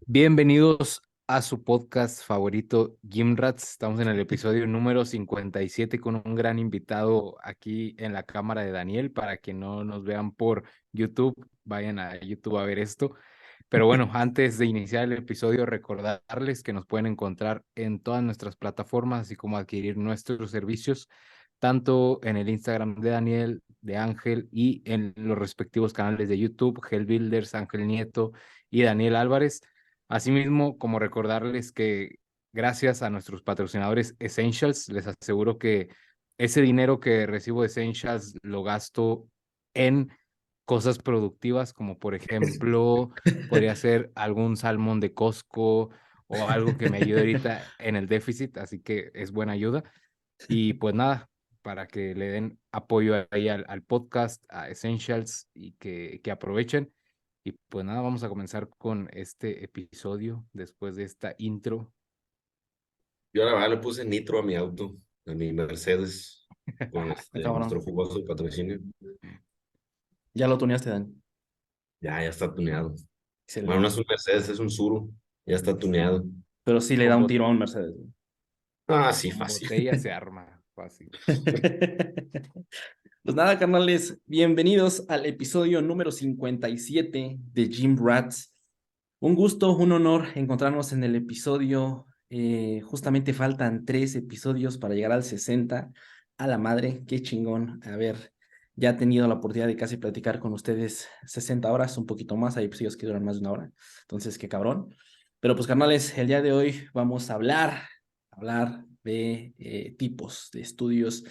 Bienvenidos a su podcast favorito, Gym Rats. Estamos en el episodio número 57 con un gran invitado aquí en la cámara de Daniel. Para que no nos vean por YouTube, vayan a YouTube a ver esto. Pero bueno, antes de iniciar el episodio, recordarles que nos pueden encontrar en todas nuestras plataformas, así como adquirir nuestros servicios, tanto en el Instagram de Daniel, de Ángel y en los respectivos canales de YouTube, Builders, Ángel Nieto y Daniel Álvarez. Asimismo, como recordarles que gracias a nuestros patrocinadores Essentials, les aseguro que ese dinero que recibo de Essentials lo gasto en cosas productivas, como por ejemplo, podría ser algún salmón de Costco o algo que me ayude ahorita en el déficit, así que es buena ayuda. Y pues nada, para que le den apoyo ahí al podcast, a Essentials y que aprovechen. Y pues nada, vamos a comenzar con este episodio después de esta intro. Yo la verdad le puse nitro a mi auto, a mi Mercedes, con Ah, nuestro cabrón. jugoso patrocinio. Ya lo tuneaste, Dan. Ya está tuneado. Bueno, no es Excelente. un Mercedes, es un Suru. Ya está tuneado. Pero sí le da Con, un bot- tiro a un Mercedes, güey. Ah, sí, con fácil. botella se arma fácil. Pues nada, carnales, bienvenidos al episodio número 57 de Gym Rats. Un gusto, un honor encontrarnos en el episodio. Justamente faltan 3 episodios para llegar al 60. A la madre, qué chingón haber ya tenido la oportunidad de casi platicar con ustedes 60 horas, un poquito más. Hay episodios que duran más de una hora. Entonces, qué cabrón. Pero pues, carnales, el día de hoy vamos a hablar de tipos de estudios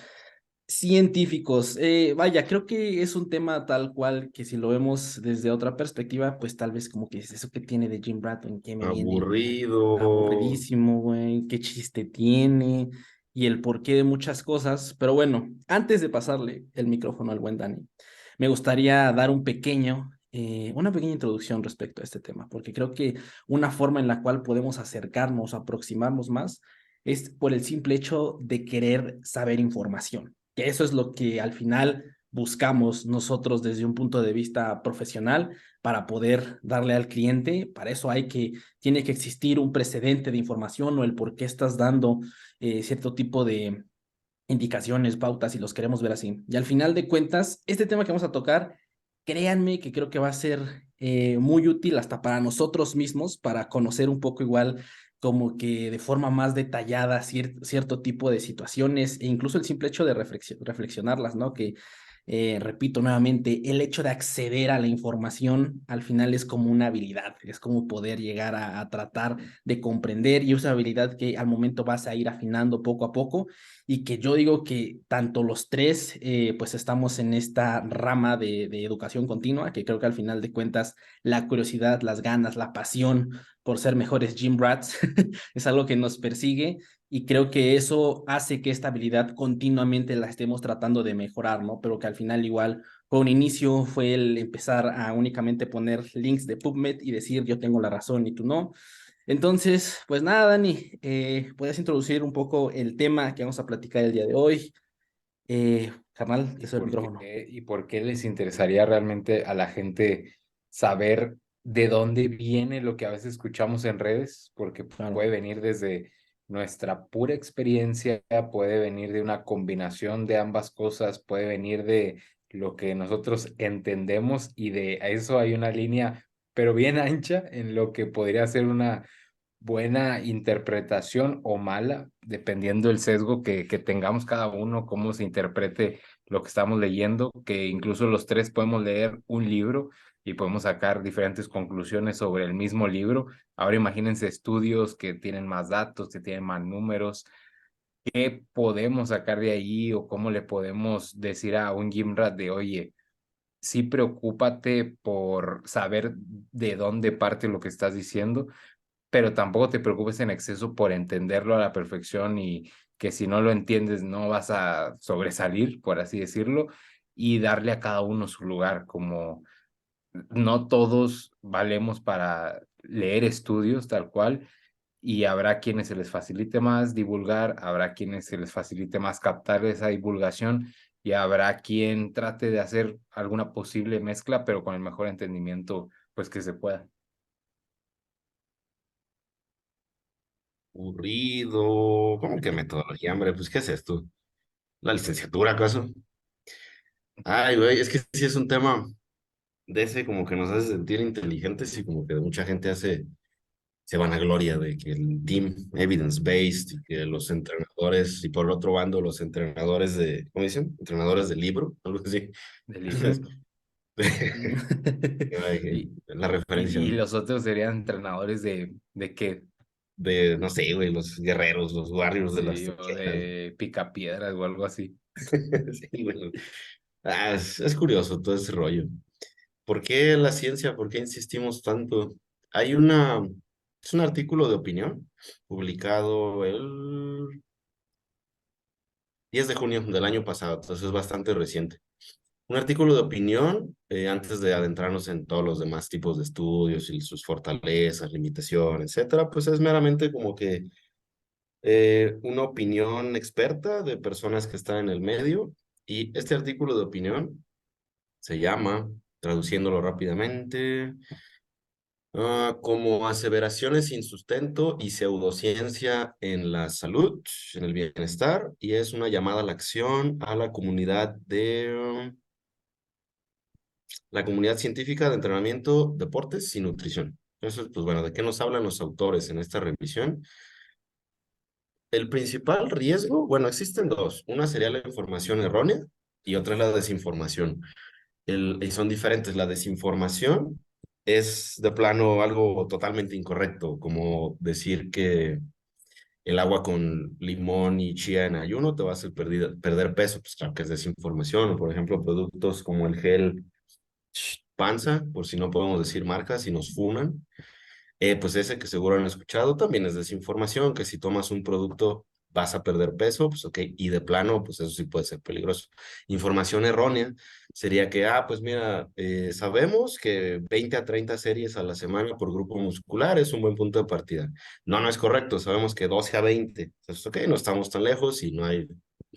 científicos. Vaya, creo que es un tema tal cual que si lo vemos desde otra perspectiva, pues tal vez como que es eso que tiene de Jim Bratton, que me viene Aburrido. aburridísimo, güey, qué chiste tiene y el porqué de muchas cosas. Pero bueno, antes de pasarle el micrófono al buen Dani, me gustaría dar una pequeña introducción respecto a este tema, porque creo que una forma en la cual podemos acercarnos, aproximarnos más, es por el simple hecho de querer saber información, que eso es lo que al final buscamos nosotros desde un punto de vista profesional para poder darle al cliente. Para eso tiene que existir un precedente de información o el por qué estás dando cierto tipo de indicaciones, pautas, y los queremos ver así. Y al final de cuentas, este tema que vamos a tocar, créanme que creo que va a ser muy útil hasta para nosotros mismos, para conocer un poco igual como que de forma más detallada cierto tipo de situaciones e incluso el simple hecho de reflexionarlas, ¿no? Que repito nuevamente, el hecho de acceder a la información al final es como una habilidad, es como poder llegar a tratar de comprender, y esa habilidad que al momento vas a ir afinando poco a poco, y que yo digo que tanto los tres pues estamos en esta rama de educación continua, que creo que al final de cuentas la curiosidad, las ganas, la pasión por ser mejores gym rats es algo que nos persigue, y creo que eso hace que esta habilidad continuamente la estemos tratando de mejorar, ¿no? Pero que al final igual fue un inicio, fue el empezar a únicamente poner links de PubMed y decir yo tengo la razón y tú no. Entonces, pues nada, Dani, puedes introducir un poco el tema que vamos a platicar el día de hoy. Carnal, te ¿Y cedo el por micrófono. qué, y por qué les interesaría realmente a la gente saber de dónde viene lo que a veces escuchamos en redes? Porque Claro. puede venir desde nuestra pura experiencia, puede venir de una combinación de ambas cosas, puede venir de lo que nosotros entendemos, y de eso hay una línea, pero bien ancha, en lo que podría ser una buena interpretación o mala, dependiendo del sesgo que tengamos cada uno, cómo se interprete lo que estamos leyendo, que incluso los tres podemos leer un libro y podemos sacar diferentes conclusiones sobre el mismo libro. Ahora imagínense estudios que tienen más datos, que tienen más números. ¿Qué podemos sacar de ahí, o cómo le podemos decir a un Gymrat de, oye, sí preocúpate por saber de dónde parte lo que estás diciendo, pero tampoco te preocupes en exceso por entenderlo a la perfección, y que si no lo entiendes no vas a sobresalir, por así decirlo, y darle a cada uno su lugar? Como no todos valemos para leer estudios tal cual, y habrá quienes se les facilite más divulgar, habrá quienes se les facilite más captar esa divulgación, y habrá quien trate de hacer alguna posible mezcla, pero con el mejor entendimiento pues que se pueda. Aburrido. ¿Cómo que metodología, hombre? Pues, ¿qué es esto? ¿La licenciatura, acaso? Ay, güey, es que sí es un tema de ese como que nos hace sentir inteligentes y como que mucha gente se vanagloria de que el team evidence-based y que los entrenadores, y por el otro bando los entrenadores de, ¿cómo dicen? Entrenadores de libro, algo así. ¿De libro? Ay, Y, la referencia, y ¿no? los otros serían entrenadores ¿de qué? De, no sé, güey, los guerreros, los warriors de las Sí, o trincheras. de picapiedras o algo así. Sí, güey. Es curioso todo ese rollo. ¿Por qué la ciencia? ¿Por qué insistimos tanto? Hay es un artículo de opinión publicado el 10 de junio del año pasado, entonces es bastante reciente. Un artículo de opinión, antes de adentrarnos en todos los demás tipos de estudios y sus fortalezas, limitaciones, etcétera, pues es meramente como que una opinión experta de personas que están en el medio. Y este artículo de opinión se llama, traduciéndolo rápidamente, como aseveraciones sin sustento y pseudociencia en la salud, en el bienestar, y es una llamada a la acción a la comunidad científica de entrenamiento, deportes y nutrición. Entonces, pues bueno, ¿de qué nos hablan los autores en esta revisión? El principal riesgo, bueno, existen dos. Una sería la información errónea y otra es la desinformación. Y son diferentes. La desinformación es de plano algo totalmente incorrecto, como decir que el agua con limón y chía en ayuno te va a hacer perder peso. Pues claro que es desinformación. O por ejemplo, productos como el gel Panza, por si no podemos decir marcas y nos funan. Pues ese que seguro han escuchado también es desinformación, que si tomas un producto vas a perder peso, pues ok, y de plano, pues eso sí puede ser peligroso. Información errónea sería que, pues mira, sabemos que 20 a 30 series a la semana por grupo muscular es un buen punto de partida. No, no es correcto, sabemos que 12 a 20, entonces ok, no estamos tan lejos y no hay,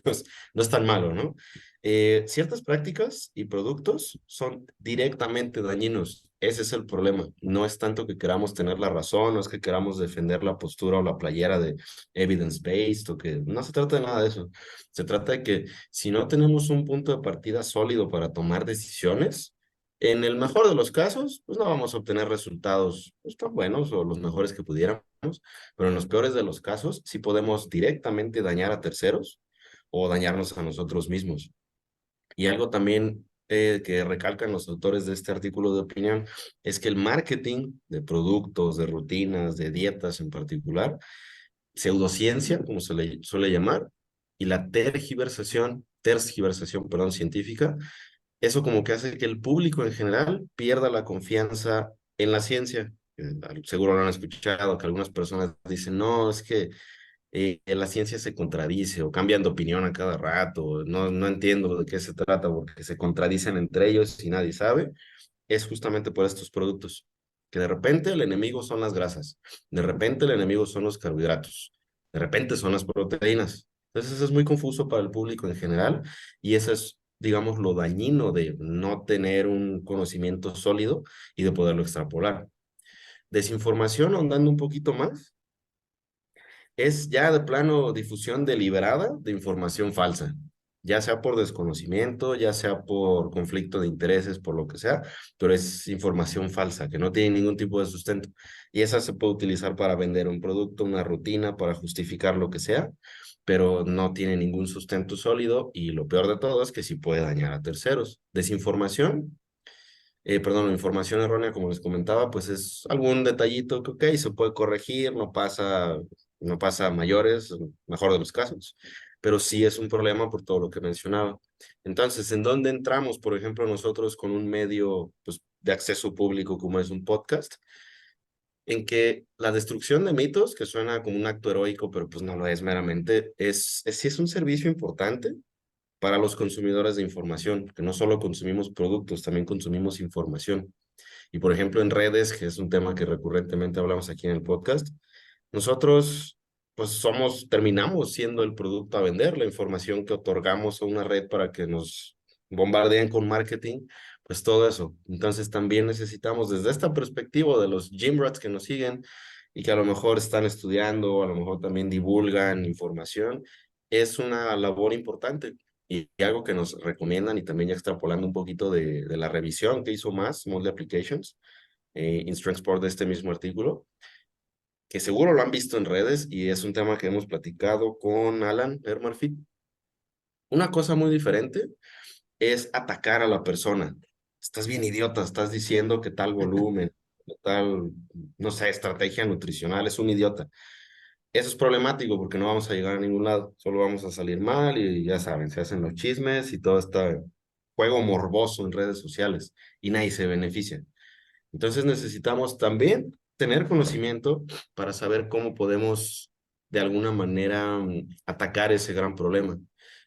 pues, no es tan malo, ¿no? Ciertas prácticas y productos son directamente dañinos. Ese es el problema. No es tanto que queramos tener la razón, no es que queramos defender la postura o la playera de evidence-based o que no se trata de nada de eso. Se trata de que si no tenemos un punto de partida sólido para tomar decisiones, en el mejor de los casos, pues no vamos a obtener resultados pues, tan buenos o los mejores que pudiéramos, pero en los peores de los casos sí podemos directamente dañar a terceros o dañarnos a nosotros mismos. Y algo también que recalcan los autores de este artículo de opinión es que el marketing de productos, de rutinas, de dietas en particular, pseudociencia, como se le suele llamar, y la tergiversación, perdón, científica, eso como que hace que el público en general pierda la confianza en la ciencia. Seguro lo han escuchado, que algunas personas dicen, no, es que la ciencia se contradice o cambian de opinión a cada rato, no, no entiendo de qué se trata porque se contradicen entre ellos y nadie sabe, es justamente por estos productos, que de repente el enemigo son las grasas, de repente el enemigo son los carbohidratos, de repente son las proteínas. Entonces eso es muy confuso para el público en general y eso es, digamos, lo dañino de no tener un conocimiento sólido y de poderlo extrapolar. Desinformación, ahondando un poquito más, es ya de plano difusión deliberada de información falsa, ya sea por desconocimiento, ya sea por conflicto de intereses, por lo que sea, pero es información falsa que no tiene ningún tipo de sustento. Y esa se puede utilizar para vender un producto, una rutina, para justificar lo que sea, pero no tiene ningún sustento sólido y lo peor de todo es que sí puede dañar a terceros. Desinformación, perdón, información errónea, como les comentaba, pues es algún detallito que, ok, se puede corregir, no pasa a mayores, mejor de los casos, pero sí es un problema por todo lo que mencionaba. Entonces, ¿en dónde entramos, por ejemplo, nosotros con un medio pues, de acceso público como es un podcast? En que la destrucción de mitos, que suena como un acto heroico, pero pues no lo es meramente, sí es un servicio importante para los consumidores de información, que no solo consumimos productos, también consumimos información. Y por ejemplo, en redes, que es un tema que recurrentemente hablamos aquí en el podcast, nosotros pues terminamos siendo el producto a vender, la información que otorgamos a una red para que nos bombardeen con marketing, pues todo eso. Entonces también necesitamos desde esta perspectiva de los gym rats que nos siguen y que a lo mejor están estudiando, a lo mejor también divulgan información, es una labor importante y algo que nos recomiendan y también ya extrapolando un poquito de la revisión que hizo más, Moodle Applications, in Strength Sport de este mismo artículo, que seguro lo han visto en redes y es un tema que hemos platicado con Alan Hermarfit. Una cosa muy diferente es atacar a la persona. Estás bien idiota, estás diciendo que tal volumen, que tal, no sé, estrategia nutricional, es un idiota. Eso es problemático porque no vamos a llegar a ningún lado, solo vamos a salir mal y ya saben, se hacen los chismes y todo este juego morboso en redes sociales y nadie se beneficia. Entonces necesitamos también tener conocimiento para saber cómo podemos de alguna manera atacar ese gran problema.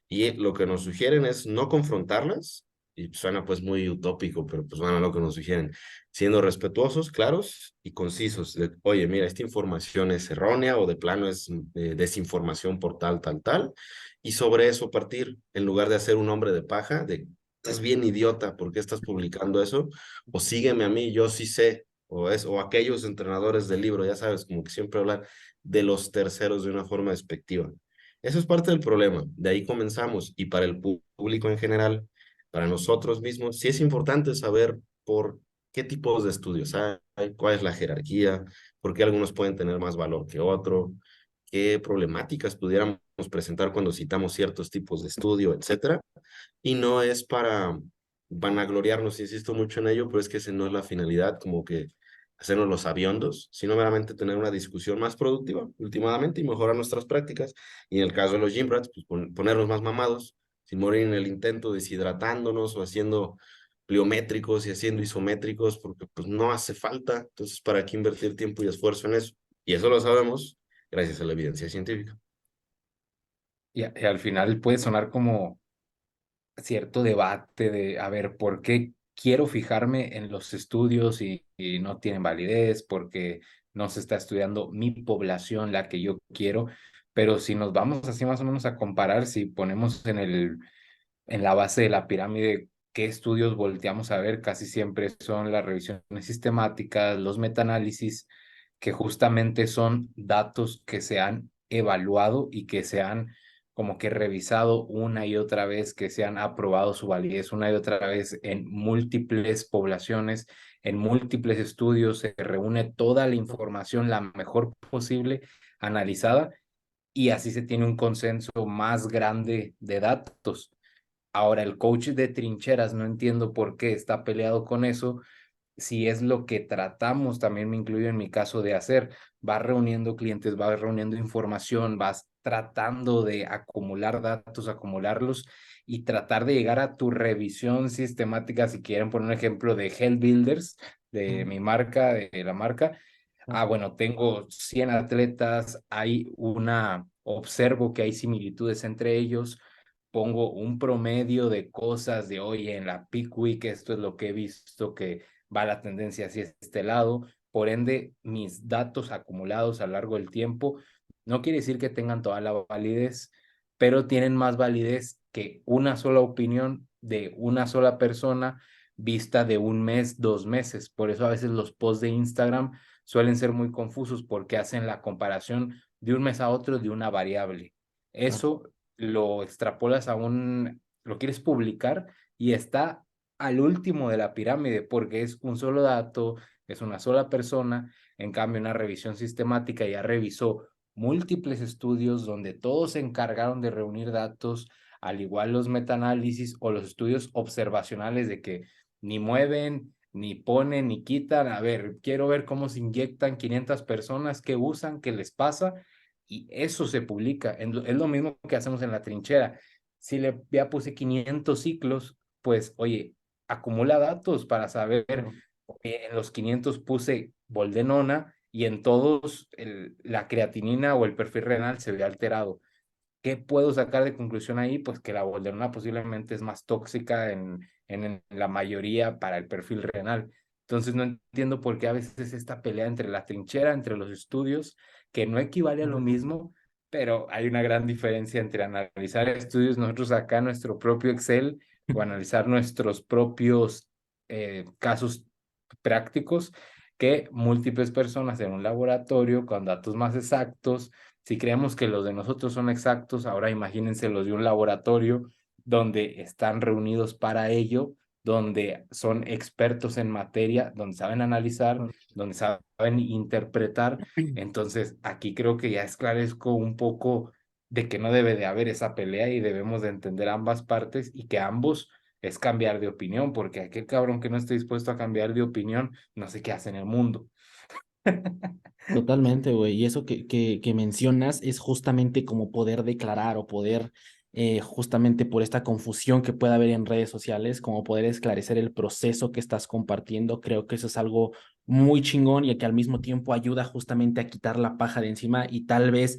Y lo que nos sugieren es no confrontarlas, y suena pues muy utópico, pero pues bueno, lo que nos sugieren, siendo respetuosos, claros y concisos. De, oye, mira, esta información es errónea o de plano es desinformación por tal, tal, tal. Y sobre eso partir, en lugar de hacer un hombre de paja, de, estás bien idiota, ¿por qué estás publicando eso? O sígueme a mí, yo sí sé, o aquellos entrenadores del libro, ya sabes, como que siempre hablar de los terceros de una forma despectiva. Eso es parte del problema, de ahí comenzamos, y para el público en general, para nosotros mismos, sí es importante saber por qué tipos de estudios hay, cuál es la jerarquía, por qué algunos pueden tener más valor que otro, qué problemáticas pudiéramos presentar cuando citamos ciertos tipos de estudio, etcétera. Y no es para vanagloriarnos, insisto mucho en ello, pero es que esa no es la finalidad, como que hacernos los aviondos, sino meramente tener una discusión más productiva, últimamente, y mejorar nuestras prácticas. Y en el caso de los gym rats, pues ponernos más mamados, sin morir en el intento, deshidratándonos o haciendo pliométricos y haciendo isométricos, porque pues no hace falta. Entonces, ¿para qué invertir tiempo y esfuerzo en eso? Y eso lo sabemos gracias a la evidencia científica. Y al final puede sonar como cierto debate de, a ver, ¿por qué quiero fijarme en los estudios y no tienen validez? Porque no se está estudiando mi población, la que yo quiero. Pero si nos vamos así más o menos a comparar, si ponemos en la base de la pirámide qué estudios volteamos a ver, casi siempre son las revisiones sistemáticas, los metaanálisis, que justamente son datos que se han evaluado y que se han como que revisado una y otra vez, que se han aprobado su validez una y otra vez en múltiples poblaciones, en múltiples estudios, se reúne toda la información la mejor posible analizada y así se tiene un consenso más grande de datos. Ahora, el coach de trincheras, no entiendo por qué está peleado con eso, si es lo que tratamos, también me incluyo en mi caso de hacer, vas reuniendo clientes, vas reuniendo información, vas tratando de acumular datos, acumularlos y tratar de llegar a tu revisión sistemática, si quieren poner un ejemplo de Health Builders, de mi marca, de la marca. Ah, bueno, tengo 100 atletas, observo que hay similitudes entre ellos, pongo un promedio de cosas de, oye, en la Peak Week esto es lo que he visto que va la tendencia hacia este lado. Por ende, mis datos acumulados a lo largo del tiempo no quiere decir que tengan toda la validez, pero tienen más validez que una sola opinión de una sola persona vista de un mes, 2 meses. Por eso a veces los posts de Instagram suelen ser muy confusos porque hacen la comparación de un mes a otro de una variable. Eso lo extrapolas lo quieres publicar y está al último de la pirámide porque es un solo dato, es una sola persona. En cambio, una revisión sistemática ya revisó múltiples estudios donde todos se encargaron de reunir datos, al igual los metaanálisis o los estudios observacionales de que ni mueven, ni ponen, ni quitan. A ver, quiero ver cómo se inyectan 500 personas, qué usan, qué les pasa, y eso se publica. Es lo mismo que hacemos en la trinchera. Si ya puse 500 ciclos, pues, oye, acumula datos para saber, en los 500 puse boldenona y en todos la creatinina o el perfil renal se ve alterado. ¿Qué puedo sacar de conclusión ahí? Pues que la bolderona posiblemente es más tóxica en la mayoría para el perfil renal. Entonces no entiendo por qué a veces esta pelea entre la trinchera, entre los estudios, que no equivale a lo mismo, pero hay una gran diferencia entre analizar estudios nosotros acá en nuestro propio Excel o analizar nuestros propios casos prácticos, que múltiples personas en un laboratorio con datos más exactos. Si creemos que los de nosotros son exactos, ahora imagínense los de un laboratorio donde están reunidos para ello, donde son expertos en materia, donde saben analizar, donde saben interpretar. Entonces, aquí creo que ya esclarezco un poco de que no debe de haber esa pelea y debemos de entender ambas partes y que ambos es cambiar de opinión, porque aquel cabrón que no esté dispuesto a cambiar de opinión, no sé qué hace en el mundo. Totalmente, güey. Y eso que mencionas es justamente como poder declarar o poder, justamente por esta confusión que puede haber en redes sociales, como poder esclarecer el proceso que estás compartiendo. Creo que eso es algo muy chingón y que al mismo tiempo ayuda justamente a quitar la paja de encima y tal vez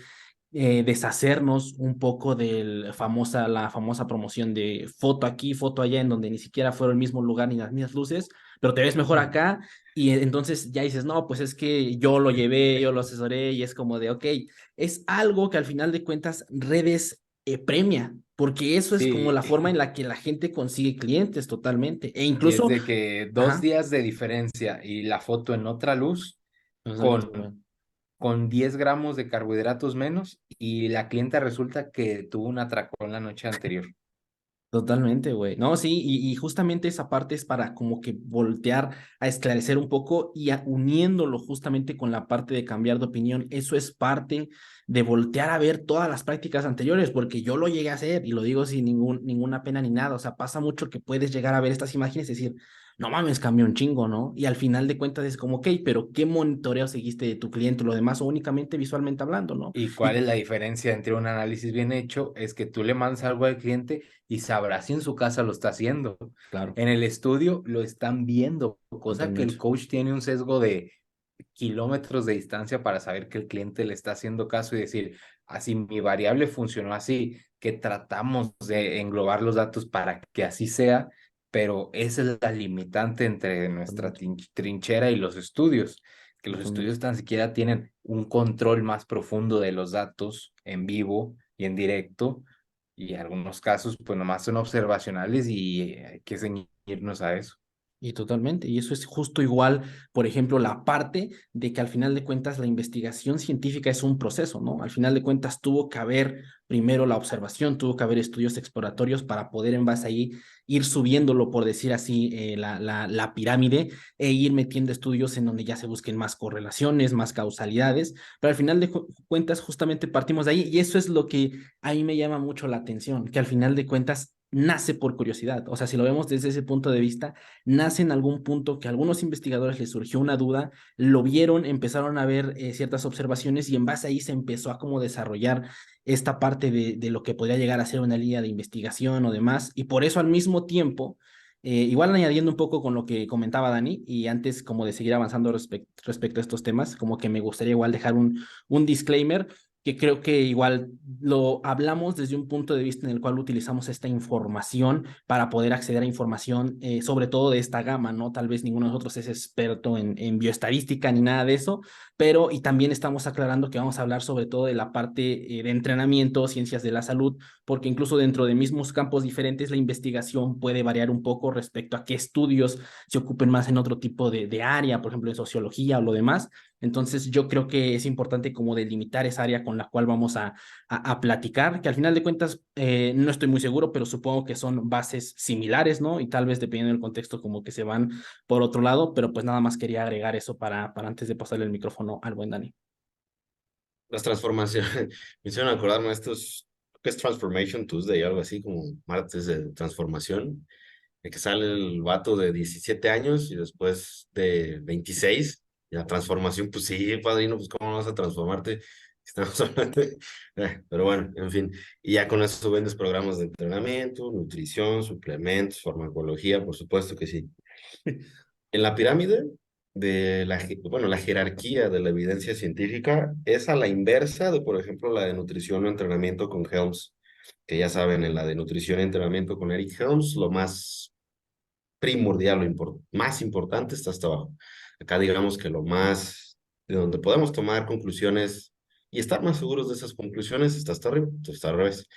deshacernos un poco de la famosa promoción de foto aquí, foto allá, en donde ni siquiera fueron el mismo lugar ni las mismas luces, pero te ves mejor acá y entonces ya dices, no, pues es que yo lo llevé, yo lo asesoré y es como de, ok, es algo que al final de cuentas redes premia, porque eso es como Sí, la forma en la que la gente consigue clientes totalmente. E y es incluso, de que dos ajá, días de diferencia y la foto en otra luz totalmente, güey. con 10 gramos de carbohidratos menos y la clienta resulta que tuvo un atracón la noche anterior. Totalmente, güey. No, sí, y justamente esa parte es para como que voltear a esclarecer un poco y uniéndolo justamente con la parte de cambiar de opinión. Eso es parte de voltear a ver todas las prácticas anteriores, porque yo lo llegué a hacer y lo digo sin ninguna pena ni nada. O sea, pasa mucho que puedes llegar a ver estas imágenes y decir, no mames, cambió un chingo, ¿no? Y al final de cuentas es como, ok, pero ¿qué monitoreo seguiste de tu cliente? Lo demás o únicamente visualmente hablando, ¿no? ¿Y cuál es Y la diferencia entre un análisis bien hecho? Es que tú le mandas algo al cliente y sabrás si en su casa lo está haciendo. claro, En el estudio lo están viendo, cosa que el totalmente. coach tiene un sesgo de kilómetros de distancia para saber que el cliente le está haciendo caso y decir, así mi variable funcionó así, que tratamos de englobar los datos para que así sea, pero esa es la limitante entre nuestra Totalmente. trinchera y los estudios, que los Totalmente. estudios tan siquiera tienen un control más profundo de los datos en vivo y en directo, y en algunos casos pues nomás son observacionales y hay que ceñirnos a eso. Y totalmente, y eso es justo igual, por ejemplo, la parte de que al final de cuentas la investigación científica es un proceso, ¿no? Al final de cuentas tuvo que haber primero la observación, tuvo que haber estudios exploratorios para poder en base ahí ir subiéndolo, por decir así, la pirámide e ir metiendo estudios en donde ya se busquen más correlaciones, más causalidades, pero al final de cuentas justamente partimos de ahí y eso es lo que a mí me llama mucho la atención, que al final de cuentas nace por curiosidad, o sea, si lo vemos desde ese punto de vista nace en algún punto que a algunos investigadores les surgió una duda, lo vieron, empezaron a ver ciertas observaciones y en base a ahí se empezó a como desarrollar esta parte de lo que podría llegar a ser una línea de investigación o demás. Y por eso al mismo tiempo, igual añadiendo un poco con lo que comentaba Dani, y antes como de seguir avanzando respecto a estos temas, como que me gustaría igual dejar un disclaimer que creo que igual lo hablamos desde un punto de vista en el cual utilizamos esta información para poder acceder a información, sobre todo de esta gama, ¿no? Tal vez ninguno de nosotros es experto en bioestadística ni nada de eso, pero y también estamos aclarando que vamos a hablar sobre todo de la parte de entrenamiento, ciencias de la salud, porque incluso dentro de mismos campos diferentes la investigación puede variar un poco respecto a qué estudios se ocupen más en otro tipo de área, por ejemplo, en sociología o lo demás. Entonces yo creo que es importante como delimitar esa área con la cual vamos a platicar, que al final de cuentas no estoy muy seguro, pero supongo que son bases similares, ¿no? Y tal vez dependiendo del contexto como que se van por otro lado, pero pues nada más quería agregar eso para antes de pasarle el micrófono al buen Dani. Las transformaciones, me hicieron acordarme de estos, que es Transformation Tuesday, algo así como martes de transformación, de que sale el vato de 17 años y después de 26, y la transformación, pues sí, padrino, pues cómo no vas a transformarte. Estamos hablando pero bueno, en fin, y ya con eso vendes programas de entrenamiento, nutrición, suplementos, farmacología, por supuesto que sí. En la pirámide de bueno, la jerarquía de la evidencia científica es a la inversa de, por ejemplo, la de nutrición o entrenamiento con Helms, que ya saben, en la de nutrición y entrenamiento con Eric Helms, lo más primordial, más importante está hasta abajo. Acá digamos que lo más, de donde podemos tomar conclusiones y estar más seguros de esas conclusiones está hasta arriba, está al revés.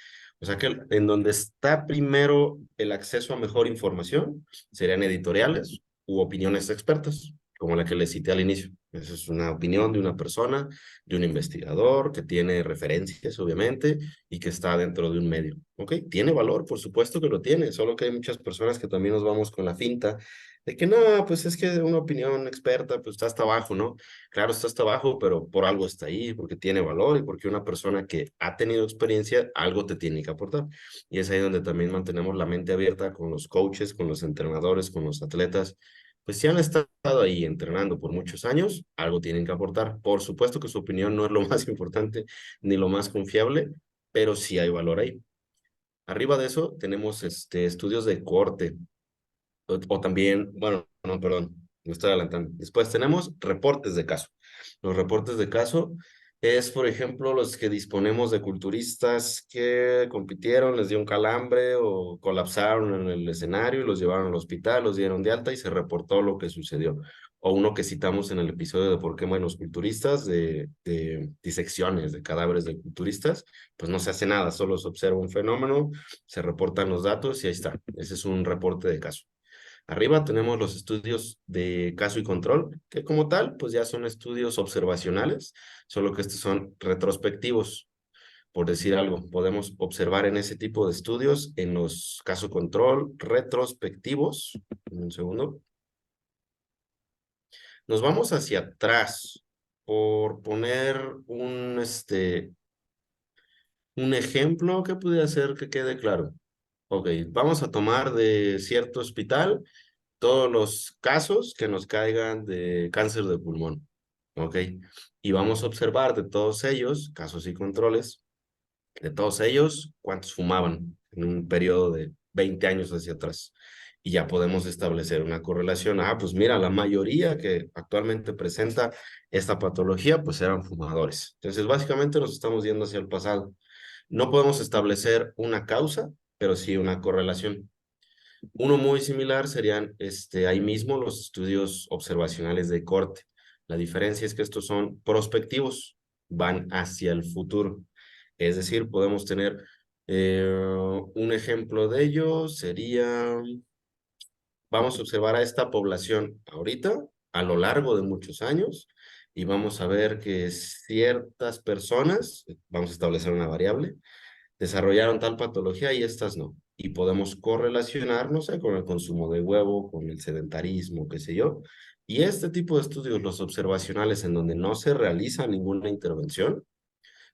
O sea que en donde está primero el acceso a mejor información serían editoriales u opiniones de expertos. como la que le cité al inicio. Esa es una opinión de una persona, de un investigador que tiene referencias, obviamente, y que está dentro de un medio. ¿Ok? Tiene valor, por supuesto que lo tiene, solo que hay muchas personas que también nos vamos con la finta de que no, pues es que una opinión experta, pues está hasta abajo, ¿no? Claro, está hasta abajo, pero por algo está ahí, porque tiene valor y porque una persona que ha tenido experiencia, algo te tiene que aportar. Y es ahí donde también mantenemos la mente abierta con los coaches, con los entrenadores, con los atletas. Pues si han estado ahí entrenando por muchos años, algo tienen que aportar. Por supuesto que su opinión no es lo más importante ni lo más confiable, pero sí hay valor ahí. Arriba de eso tenemos estudios de corte o también, bueno, no, perdón, me estoy adelantando. Después tenemos reportes de caso. Los reportes de caso es, por ejemplo, los que disponemos de culturistas que compitieron, les dio un calambre o colapsaron en el escenario y los llevaron al hospital, los dieron de alta y se reportó lo que sucedió. O uno que citamos en el episodio de por qué mueren los culturistas, de disecciones de cadáveres de culturistas, pues no se hace nada, solo se observa un fenómeno, se reportan los datos y ahí está. Ese es un reporte de caso. Arriba tenemos los estudios de caso y control, que como tal, pues ya son estudios observacionales, solo que estos son retrospectivos. Por decir algo, podemos observar en ese tipo de estudios, en los caso control retrospectivos. Un segundo. Nos vamos hacia atrás por poner un ejemplo que pudiera hacer que quede claro. Ok, vamos a tomar de cierto hospital todos los casos que nos caigan de cáncer de pulmón, ¿ok? Y vamos a observar de todos ellos, casos y controles, de todos ellos, cuántos fumaban en un periodo de 20 años hacia atrás. Y ya podemos establecer una correlación. Ah, pues mira, la mayoría que actualmente presenta esta patología, pues eran fumadores. Entonces, básicamente nos estamos yendo hacia el pasado. No podemos establecer una causa, pero sí una correlación. Uno muy similar serían ahí mismo los estudios observacionales de corte. La diferencia es que estos son prospectivos, van hacia el futuro. Es decir, podemos tener un ejemplo de ello, sería, vamos a observar a esta población ahorita, a lo largo de muchos años, y vamos a ver que ciertas personas, vamos a establecer una variable, desarrollaron tal patología y estas no. Y podemos correlacionar, no sé, con el consumo de huevo, con el sedentarismo, qué sé yo. Y este tipo de estudios, los observacionales, en donde no se realiza ninguna intervención,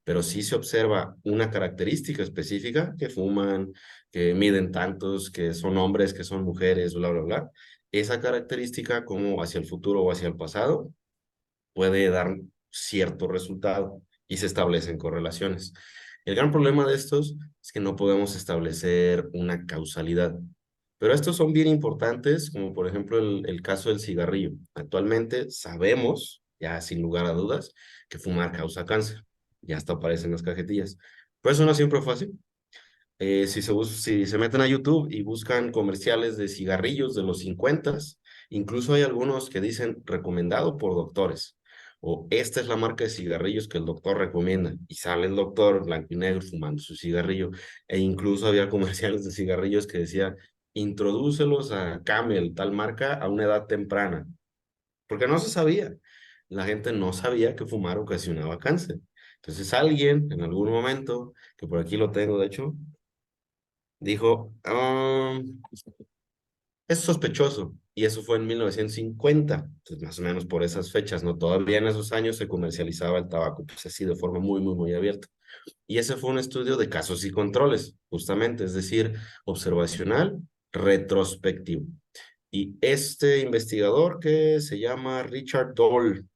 pero sí se observa una característica específica, que fuman, que miden tantos, que son hombres, que son mujeres, bla, bla, bla. Esa característica, como hacia el futuro o hacia el pasado, puede dar cierto resultado y se establecen correlaciones. El gran problema de estos es que no podemos establecer una causalidad. Pero estos son bien importantes, como por ejemplo el caso del cigarrillo. Actualmente sabemos, ya sin lugar a dudas, que fumar causa cáncer. Ya hasta aparecen las cajetillas. Pero eso no siempre fue así. Si se meten a YouTube y buscan comerciales de cigarrillos de los 50, incluso hay algunos que dicen recomendado por doctores. O esta es la marca de cigarrillos que el doctor recomienda. Y sale el doctor blanco y negro fumando su cigarrillo. E incluso había comerciales de cigarrillos que decía, introdúcelos a Camel, tal marca, a una edad temprana. Porque no se sabía. La gente no sabía que fumar ocasionaba cáncer. Entonces alguien en algún momento, que por aquí lo tengo de hecho, dijo, es sospechoso. Y eso fue en 1950, entonces más o menos por esas fechas, ¿no? Todavía en esos años se comercializaba el tabaco, pues así de forma muy, muy, muy abierta. Y ese fue un estudio de casos y controles, justamente, es decir, observacional, retrospectivo. Y este investigador que se llama Richard Doll,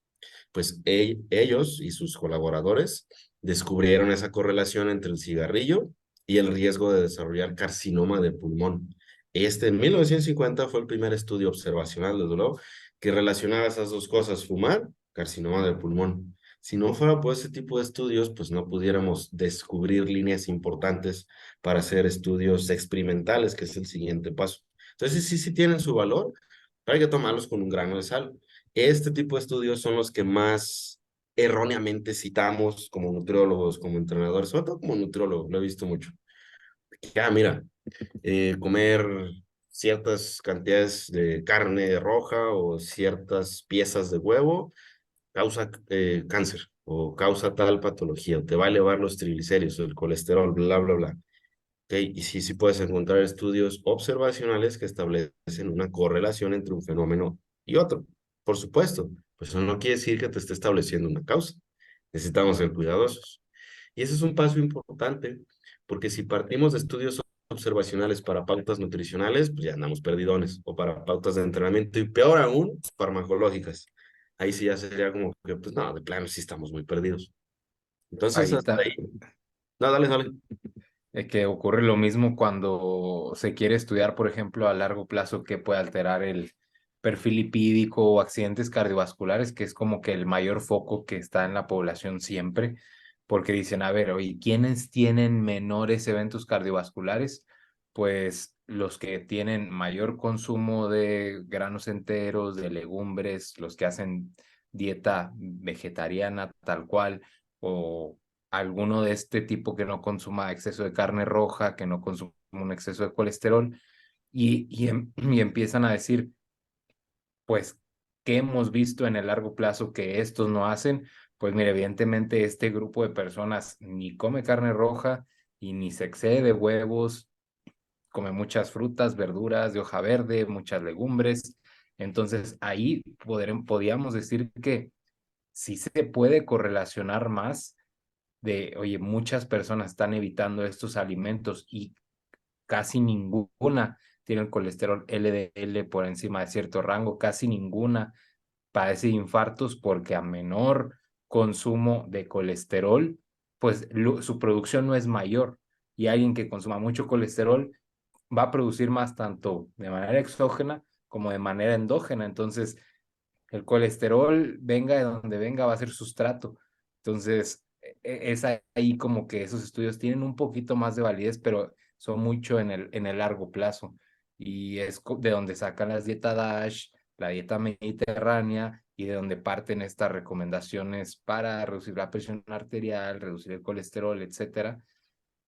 pues ellos y sus colaboradores descubrieron esa correlación entre el cigarrillo y el riesgo de desarrollar carcinoma de pulmón. Este en 1950 fue el primer estudio observacional, desde luego, que relacionaba esas dos cosas, fumar, carcinoma de pulmón. Si no fuera por ese tipo de estudios, pues no pudiéramos descubrir líneas importantes para hacer estudios experimentales, que es el siguiente paso. Entonces, sí, sí tienen su valor, pero hay que tomarlos con un grano de sal. Este tipo de estudios son los que más erróneamente citamos como nutriólogos, como entrenadores, sobre todo como nutriólogo, lo he visto mucho. Ya, mira, comer ciertas cantidades de carne roja o ciertas piezas de huevo causa cáncer o causa tal patología, o te va a elevar los triglicéridos, el colesterol, bla, bla, bla. Okay, y sí, sí puedes encontrar estudios observacionales que establecen una correlación entre un fenómeno y otro. Por supuesto, pues eso no quiere decir que te esté estableciendo una causa. Necesitamos ser cuidadosos. Y ese es un paso importante, porque si partimos de estudios observacionales para pautas nutricionales, pues ya andamos perdidones, o para pautas de entrenamiento, y peor aún, farmacológicas. Ahí sí ya sería como que, pues no, de plano sí estamos muy perdidos. Entonces, Ahí hasta está. ahí. No, dale, dale. Que ocurre lo mismo cuando se quiere estudiar, por ejemplo, a largo plazo qué puede alterar el perfil lipídico o accidentes cardiovasculares, que es como que el mayor foco que está en la población siempre, porque dicen, a ver, oye, ¿quiénes tienen menores eventos cardiovasculares? Pues los que tienen mayor consumo de granos enteros, de legumbres, los que hacen dieta vegetariana tal cual, o alguno de este tipo que no consuma exceso de carne roja, que no consuma un exceso de colesterol, y empiezan a decir, pues, ¿qué hemos visto en el largo plazo que estos no hacen? Pues mire, evidentemente este grupo de personas ni come carne roja y ni se excede de huevos, come muchas frutas, verduras de hoja verde, muchas legumbres. Entonces ahí podríamos decir que sí se puede correlacionar más de, oye, muchas personas están evitando estos alimentos y casi ninguna tiene el colesterol LDL por encima de cierto rango, casi ninguna padece infartos porque a menor consumo de colesterol, pues su producción no es mayor. Y alguien que consuma mucho colesterol va a producir más tanto de manera exógena como de manera endógena. Entonces, el colesterol, venga de donde venga, va a ser sustrato. Entonces, es ahí como que esos estudios tienen un poquito más de validez, pero son mucho en el largo plazo. Y es de donde sacan las dietas DASH, la dieta mediterránea, y de donde parten estas recomendaciones para reducir la presión arterial, reducir el colesterol, etcétera.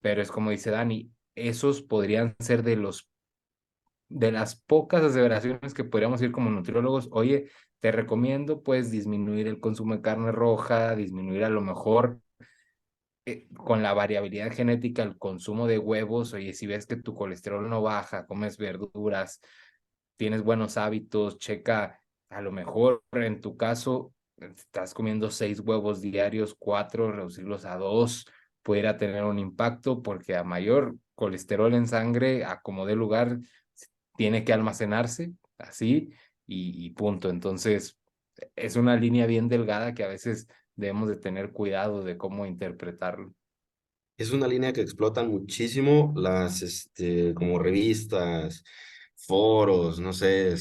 Pero es como dice Dani, esos podrían ser de las pocas aseveraciones que podríamos ir como nutriólogos. Oye, te recomiendo pues disminuir el consumo de carne roja, disminuir a lo mejor con la variabilidad genética el consumo de huevos. Oye, si ves que tu colesterol no baja, comes verduras, tienes buenos hábitos, checa, a lo mejor en tu caso estás comiendo 6 huevos diarios, 4, reducirlos a 2, pudiera tener un impacto porque a mayor colesterol en sangre, a como dé lugar, tiene que almacenarse así y punto. Entonces, es una línea bien delgada que a veces debemos de tener cuidado de cómo interpretarlo. Es una línea que explotan muchísimo las, como revistas, foros, no sé,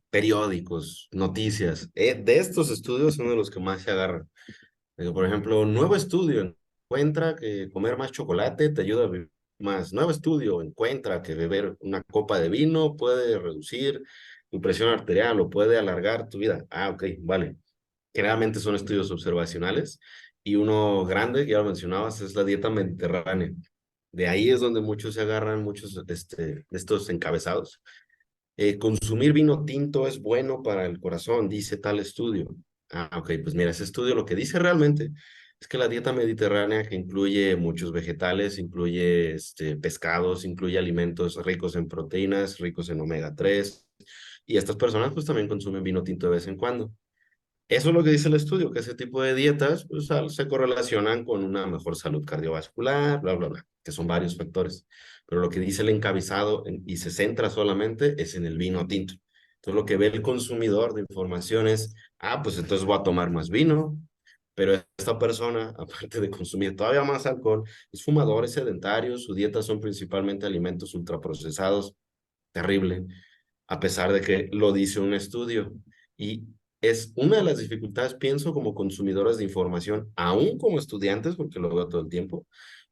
periódicos, noticias. De estos estudios son de los que más se agarran. Por ejemplo, nuevo estudio encuentra que comer más chocolate te ayuda a vivir más. Nuevo estudio encuentra que beber una copa de vino puede reducir tu presión arterial o puede alargar tu vida. Ah, ok, vale. Generalmente son estudios observacionales y uno grande, que ya lo mencionabas, es la dieta mediterránea. De ahí es donde muchos se agarran, muchos de estos encabezados. Consumir vino tinto es bueno para el corazón, dice tal estudio. Ah, ok, pues mira, ese estudio lo que dice realmente es que la dieta mediterránea, que incluye muchos vegetales, incluye pescados, incluye alimentos ricos en proteínas, ricos en omega 3, y estas personas pues también consumen vino tinto de vez en cuando. Eso es lo que dice el estudio, que ese tipo de dietas pues, se correlacionan con una mejor salud cardiovascular, bla, bla, bla, que son varios factores. Pero lo que dice el encabezado y se centra solamente es en el vino tinto. Entonces lo que ve el consumidor de información es, ah, pues entonces voy a tomar más vino, pero esta persona, aparte de consumir todavía más alcohol, es fumador, es sedentario, su dieta son principalmente alimentos ultraprocesados, terrible, a pesar de que lo dice un estudio. Y es una de las dificultades, pienso, como consumidores de información, aún como estudiantes, porque lo veo todo el tiempo,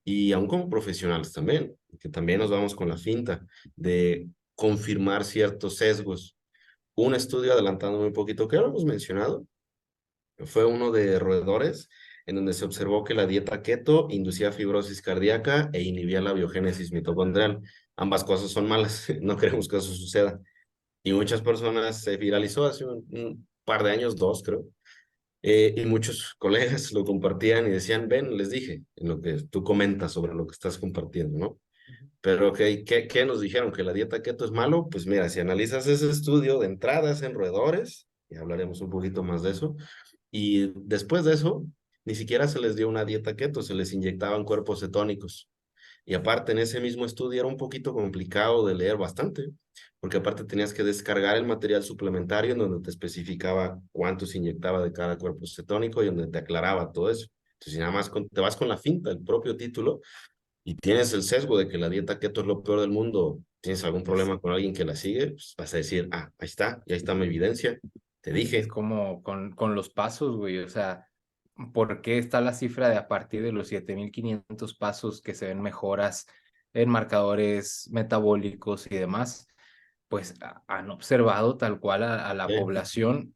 y aún como profesionales también, que también nos vamos con la finta de confirmar ciertos sesgos. Un estudio, adelantándome un poquito, que ya lo hemos mencionado, fue uno de roedores, en donde se observó que la dieta keto inducía fibrosis cardíaca e inhibía la biogénesis mitocondrial. ambas cosas son malas, no queremos que eso suceda. Y muchas personas se viralizó hace un par de años, dos creo, y muchos colegas lo compartían y decían, ven, les dije, en lo que tú comentas sobre lo que estás compartiendo, ¿no? Pero ¿qué nos dijeron? ¿Que la dieta keto es malo? Pues mira, si analizas ese estudio de entradas en roedores, y hablaremos un poquito más de eso, y después de eso, ni siquiera se les dio una dieta keto, se les inyectaban cuerpos cetónicos. Y aparte, en ese mismo estudio era un poquito complicado de leer bastante, porque aparte tenías que descargar el material suplementario en donde te especificaba cuánto se inyectaba de cada cuerpo cetónico y donde te aclaraba todo eso. Entonces, si nada más te vas con la finta, el propio título, y tienes el sesgo de que la dieta keto es lo peor del mundo, tienes algún Es, problema con alguien que la sigue, pues vas a decir, ah, ahí está, ya está mi evidencia, te es dije. como con los pasos, güey. O sea, ¿por qué está la cifra de a partir de los 7.500 pasos que se ven mejoras en marcadores metabólicos y demás? Pues han observado tal cual a la población,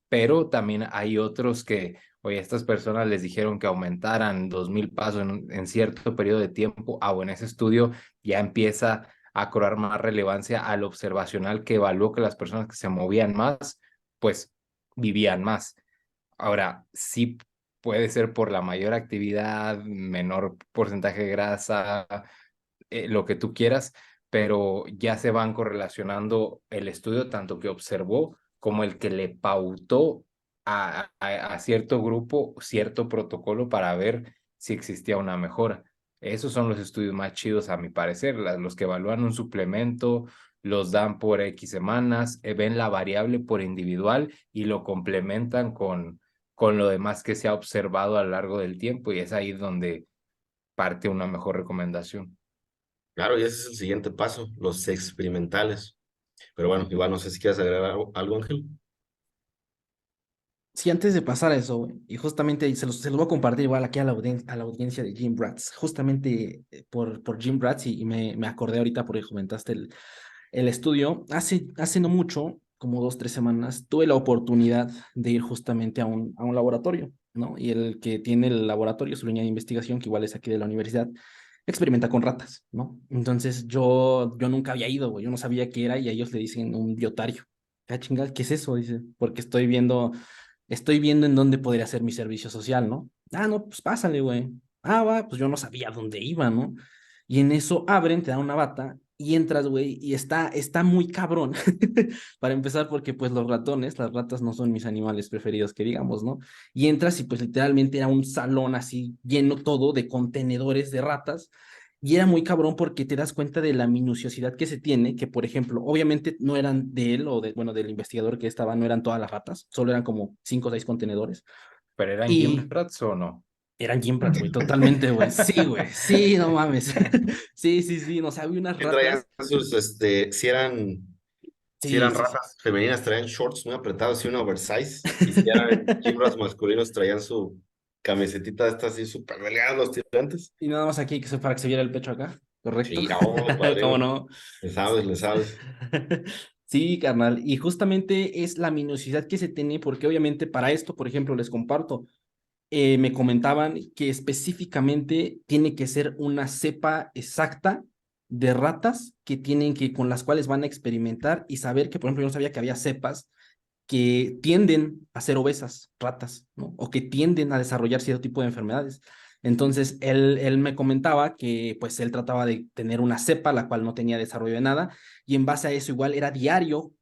pero también hay otros que, oye, estas personas les dijeron que aumentaran 2.000 pasos en cierto periodo de tiempo. O en ese estudio ya empieza a cobrar más relevancia al observacional que evaluó que las personas que se movían más, pues vivían más. Ahora, sí puede ser por la mayor actividad, menor porcentaje de grasa, lo que tú quieras, pero ya se van correlacionando el estudio tanto que observó como el que le pautó a cierto grupo, cierto protocolo para ver si existía una mejora. Esos son los estudios más chidos, a mi parecer, los que evalúan un suplemento, los dan por X semanas, ven la variable por individual y lo complementan con lo demás que se ha observado a lo largo del tiempo, y es ahí donde parte una mejor recomendación. Claro, y ese es el siguiente paso, los experimentales. Pero bueno, igual no sé si quieres agregar algo, Ángel. Sí, antes de pasar a eso, güey, y justamente se los voy a compartir igual aquí a la audiencia de Jim Bratz, justamente por Jim Bratz, y me acordé ahorita porque comentaste el estudio. Hace no mucho, como 2, 3 semanas, tuve la oportunidad de ir justamente a un laboratorio, ¿no? Y el que tiene el laboratorio, su línea de investigación, que igual es aquí de la universidad, experimenta con ratas, ¿no? Entonces yo nunca había ido, güey, yo no sabía qué era y a ellos le dicen un biotario. Ah, chingada, ¿qué es eso? Dice, porque estoy viendo en dónde podría hacer mi servicio social, ¿no? Ah, no, pues pásale, güey. Ah, va, pues yo no sabía dónde iba, ¿no? Y en eso abren, te dan una bata y entras, güey, y está muy cabrón. Para empezar, porque pues los ratones, las ratas no son mis animales preferidos, que digamos, ¿no? Y entras y pues literalmente era un salón así lleno todo de contenedores de ratas. Y era muy cabrón porque te das cuenta de la minuciosidad que se tiene, que por ejemplo, obviamente no eran de él o bueno, del investigador que estaba, no eran todas las ratas, solo eran como 5 o 6 contenedores. ¿Pero eran gym Y rats o no? eran gym rats, güey, totalmente, güey. Sí, güey, sí, no mames. Sí, sí, sí, no, sabía unas ¿Qué traían ratas. sus, si Sí, eran sí, sí. rajas femeninas, traían shorts muy apretados y un oversize, y si eran hembras masculinos, traían su camisetita esta así súper delgada, los tirantes. Y nada más aquí para que se viera el pecho acá, ¿correcto? Sí, no, ¿Cómo padrino, no? le sabes, le sabes. Sí, carnal. Y justamente es la minuciosidad que se tiene, porque obviamente para esto, por ejemplo, les comparto, me comentaban que específicamente tiene que ser una cepa exacta de ratas con las cuales van a experimentar y saber que, por ejemplo, yo no sabía que había cepas que tienden a ser obesas, ratas, ¿no? O que tienden a desarrollar cierto tipo de enfermedades. Entonces, él me comentaba que pues él trataba de tener una cepa, la cual no tenía desarrollo de nada, y en base a eso igual era diario,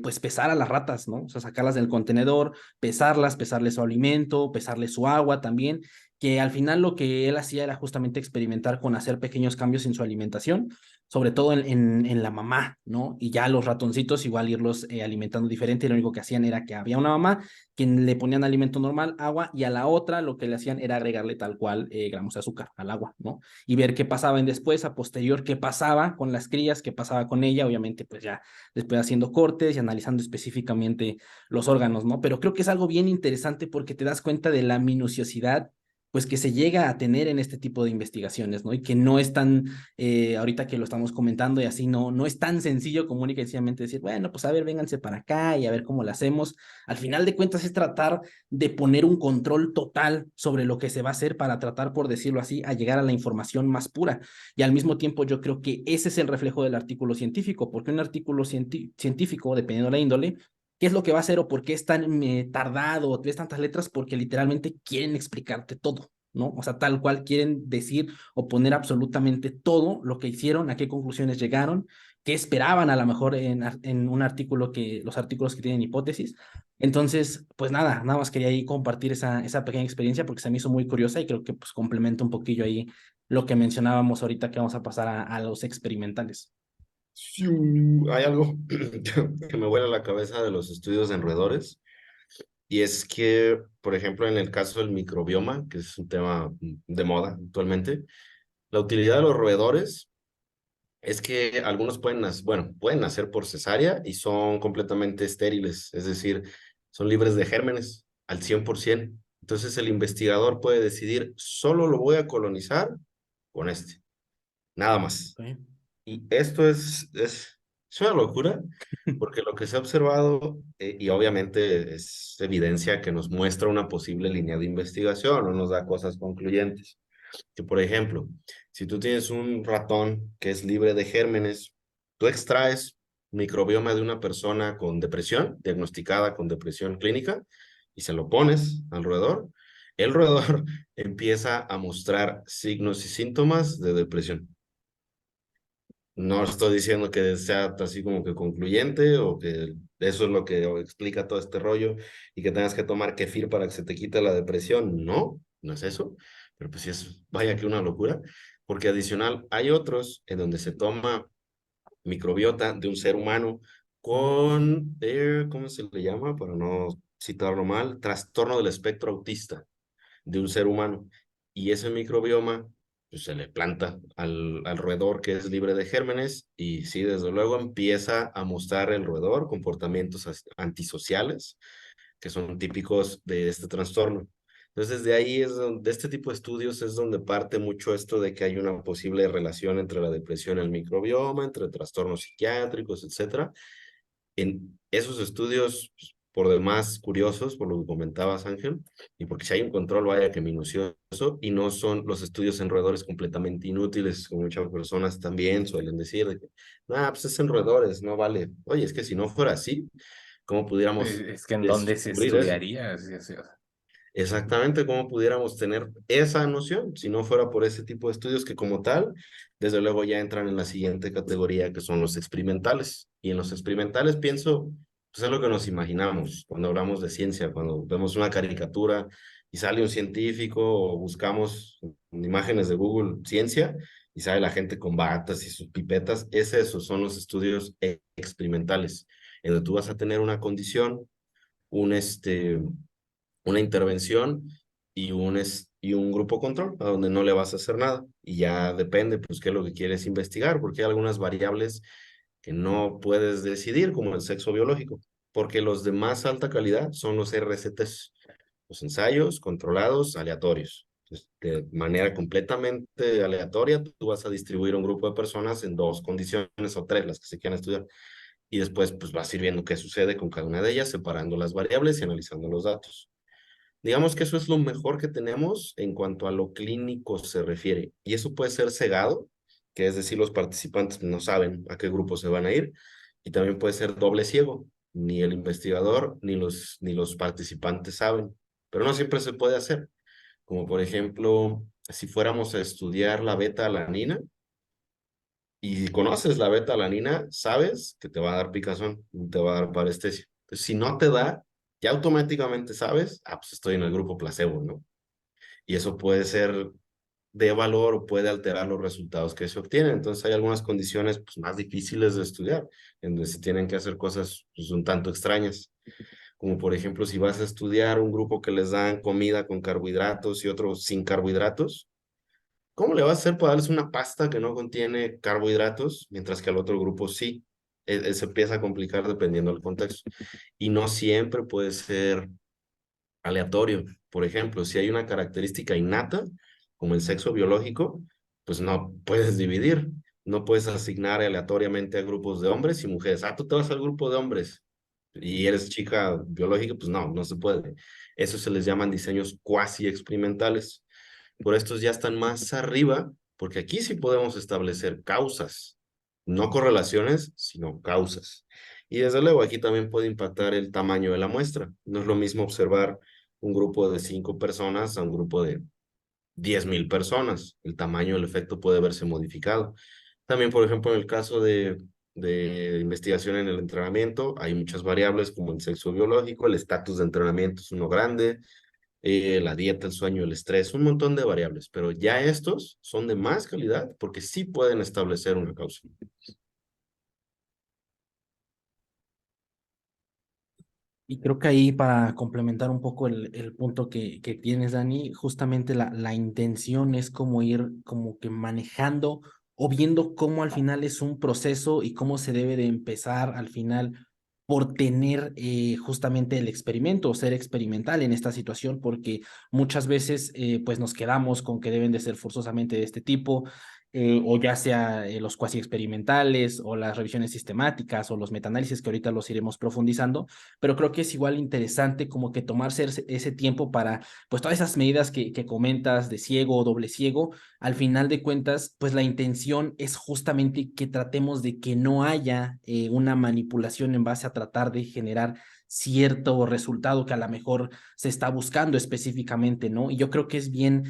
pues pesar a las ratas, ¿no? O sea, sacarlas del contenedor, pesarlas, pesarle su alimento, pesarle su agua también, que al final lo que él hacía era justamente experimentar con hacer pequeños cambios en su alimentación, sobre todo en la mamá, ¿no? Y ya los ratoncitos igual irlos alimentando diferente, lo único que hacían era que había una mamá que le ponían alimento normal, agua, y a la otra lo que le hacían era agregarle tal cual gramos de azúcar al agua, ¿no? Y ver qué pasaba en después, a posterior, qué pasaba con las crías, qué pasaba con ella, obviamente pues ya después haciendo cortes y analizando específicamente los órganos, ¿no? Pero creo que es algo bien interesante porque te das cuenta de la minuciosidad pues que se llega a tener en este tipo de investigaciones, ¿no? Y que no es tan, ahorita que lo estamos comentando y así, no es tan sencillo como única y sencillamente decir, bueno, pues a ver, vénganse para acá y a ver cómo lo hacemos. Al final de cuentas es tratar de poner un control total sobre lo que se va a hacer para tratar, por decirlo así, a llegar a la información más pura. Y al mismo tiempo yo creo que ese es el reflejo del artículo científico, porque un artículo científico, dependiendo de la índole, ¿qué es lo que va a hacer o por qué es tan tardado o ves tantas letras? Porque literalmente quieren explicarte todo, ¿no? O sea, tal cual quieren decir o poner absolutamente todo lo que hicieron, a qué conclusiones llegaron, qué esperaban a lo mejor en un artículo los artículos que tienen hipótesis. Entonces, pues nada más quería ahí compartir esa pequeña experiencia porque se me hizo muy curiosa y creo que pues complementa un poquillo ahí lo que mencionábamos ahorita que vamos a pasar a los experimentales. Hay algo que me vuela la cabeza de los estudios de enredores, y es que, por ejemplo, en el caso del microbioma, que es un tema de moda actualmente, la utilidad de los roedores es que algunos pueden nacer por cesárea y son completamente estériles, es decir, son libres de gérmenes al 100%. Entonces el investigador puede decidir, solo lo voy a colonizar con este, nada más. Okay. Y esto es una locura, porque lo que se ha observado, y obviamente es evidencia que nos muestra una posible línea de investigación, no nos da cosas concluyentes. Que, por ejemplo, si tú tienes un ratón que es libre de gérmenes, tú extraes microbioma de una persona con depresión, diagnosticada con depresión clínica, y se lo pones al roedor, el roedor empieza a mostrar signos y síntomas de depresión. No estoy diciendo que sea así como que concluyente o que eso es lo que explica todo este rollo y que tengas que tomar kefir para que se te quite la depresión. No, no es eso. Pero pues sí es, vaya que una locura. Porque adicional, hay otros en donde se toma microbiota de un ser humano con, ¿cómo se le llama? Para no citarlo mal, trastorno del espectro autista de un ser humano. Y ese microbioma pues, se le planta al roedor que es libre de gérmenes y sí, desde luego empieza a mostrar el roedor comportamientos antisociales que son típicos de este trastorno. Entonces, de ahí es donde, de este tipo de estudios es donde parte mucho esto de que hay una posible relación entre la depresión y el microbioma, entre trastornos psiquiátricos, etcétera. En esos estudios, pues, por demás curiosos, por lo que comentabas, Ángel, y porque si hay un control, vaya que minucioso, y no son los estudios en roedores completamente inútiles, como muchas personas también suelen decir, de que, pues es en roedores, no vale. Oye, es que si no fuera así, ¿cómo pudiéramos Es que en dónde se descubrir eso? estudiaría. Sí, sí, o sea, Exactamente, ¿cómo pudiéramos tener esa noción si no fuera por ese tipo de estudios que como tal, desde luego ya entran en la siguiente categoría que son los experimentales? Y en los experimentales pienso, pues es lo que nos imaginamos cuando hablamos de ciencia, cuando vemos una caricatura y sale un científico o buscamos en imágenes de Google ciencia y sale la gente con batas y sus pipetas, esos son los estudios experimentales, en donde tú vas a tener una condición, un una intervención y un grupo control, a donde no le vas a hacer nada. Y ya depende, pues, qué es lo que quieres investigar, porque hay algunas variables que no puedes decidir, como el sexo biológico, porque los de más alta calidad son los RCTs, los ensayos controlados aleatorios. Entonces, de manera completamente aleatoria, tú vas a distribuir un grupo de personas en dos condiciones o tres, las que se quieran estudiar. Y después, pues, vas a ir viendo qué sucede con cada una de ellas, separando las variables y analizando los datos. Digamos que eso es lo mejor que tenemos en cuanto a lo clínico se refiere. Y eso puede ser cegado, que es decir, los participantes no saben a qué grupo se van a ir. Y también puede ser doble ciego. Ni el investigador ni los participantes saben. Pero no siempre se puede hacer. Como por ejemplo, si fuéramos a estudiar la beta-alanina y conoces la beta-alanina, sabes que te va a dar picazón, te va a dar parestesia. Entonces, si no te da, ya automáticamente sabes, pues estoy en el grupo placebo, ¿no? Y eso puede ser de valor o puede alterar los resultados que se obtienen. Entonces hay algunas condiciones pues, más difíciles de estudiar, en donde se tienen que hacer cosas pues, un tanto extrañas, como por ejemplo si vas a estudiar un grupo que les dan comida con carbohidratos y otro sin carbohidratos, ¿cómo le vas a hacer para darles una pasta que no contiene carbohidratos, mientras que al otro grupo sí? Se empieza a complicar dependiendo del contexto. Y no siempre puede ser aleatorio. Por ejemplo, si hay una característica innata, como el sexo biológico, pues no puedes dividir, no puedes asignar aleatoriamente a grupos de hombres y mujeres. Ah, tú te vas al grupo de hombres y eres chica biológica, pues no, no se puede. Eso se les llaman diseños cuasi experimentales. Por estos ya están más arriba, porque aquí sí podemos establecer causas, no correlaciones, sino causas. Y desde luego aquí también puede impactar el tamaño de la muestra. No es lo mismo observar un grupo de 5 personas a un grupo de 10.000 personas. El tamaño del efecto puede verse modificado. También, por ejemplo, en el caso de investigación en el entrenamiento, hay muchas variables como el sexo biológico, el estatus de entrenamiento es uno grande, la dieta, el sueño, el estrés, un montón de variables, pero ya estos son de más calidad porque sí pueden establecer una causa. Y creo que ahí para complementar un poco el punto que tienes, Dani, justamente la intención es como ir como que manejando o viendo cómo al final es un proceso y cómo se debe de empezar al final por tener justamente el experimento o ser experimental en esta situación, porque muchas veces pues nos quedamos con que deben de ser forzosamente de este tipo, o ya sea los cuasi experimentales o las revisiones sistemáticas o los metaanálisis que ahorita los iremos profundizando, pero creo que es igual interesante como que tomarse ese tiempo para, pues todas esas medidas que comentas de ciego o doble ciego, al final de cuentas, pues la intención es justamente que tratemos de que no haya una manipulación en base a tratar de generar cierto resultado que a lo mejor se está buscando específicamente, ¿no? Y yo creo que es bien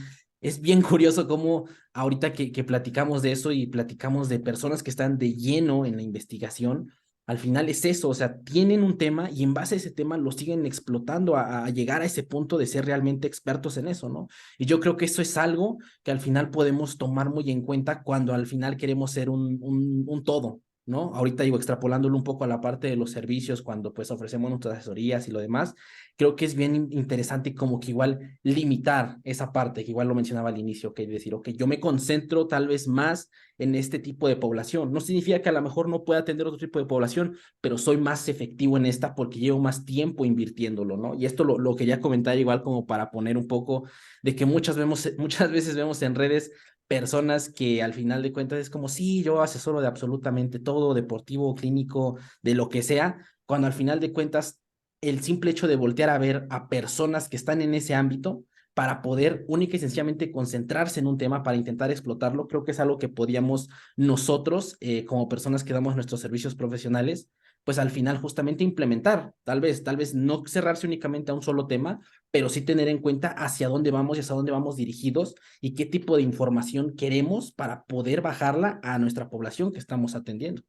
curioso cómo ahorita que platicamos de eso y platicamos de personas que están de lleno en la investigación, al final es eso, o sea, tienen un tema y en base a ese tema lo siguen explotando a llegar a ese punto de ser realmente expertos en eso, ¿no? Y yo creo que eso es algo que al final podemos tomar muy en cuenta cuando al final queremos ser un todo, ¿no? Ahorita digo, extrapolándolo un poco a la parte de los servicios, cuando pues ofrecemos nuestras asesorías y lo demás, creo que es bien interesante como que igual limitar esa parte, que igual lo mencionaba al inicio, que decir, ok, yo me concentro tal vez más en este tipo de población. No significa que a lo mejor no pueda atender otro tipo de población, pero soy más efectivo en esta porque llevo más tiempo invirtiéndolo, ¿no? Y esto lo quería comentar igual como para poner un poco de que muchas veces vemos en redes personas que al final de cuentas es como, sí, yo asesoro de absolutamente todo, deportivo, clínico, de lo que sea, cuando al final de cuentas el simple hecho de voltear a ver a personas que están en ese ámbito para poder única y sencillamente concentrarse en un tema para intentar explotarlo, creo que es algo que podíamos nosotros, como personas que damos nuestros servicios profesionales, pues al final justamente implementar, tal vez no cerrarse únicamente a un solo tema, pero sí tener en cuenta hacia dónde vamos y hacia dónde vamos dirigidos y qué tipo de información queremos para poder bajarla a nuestra población que estamos atendiendo.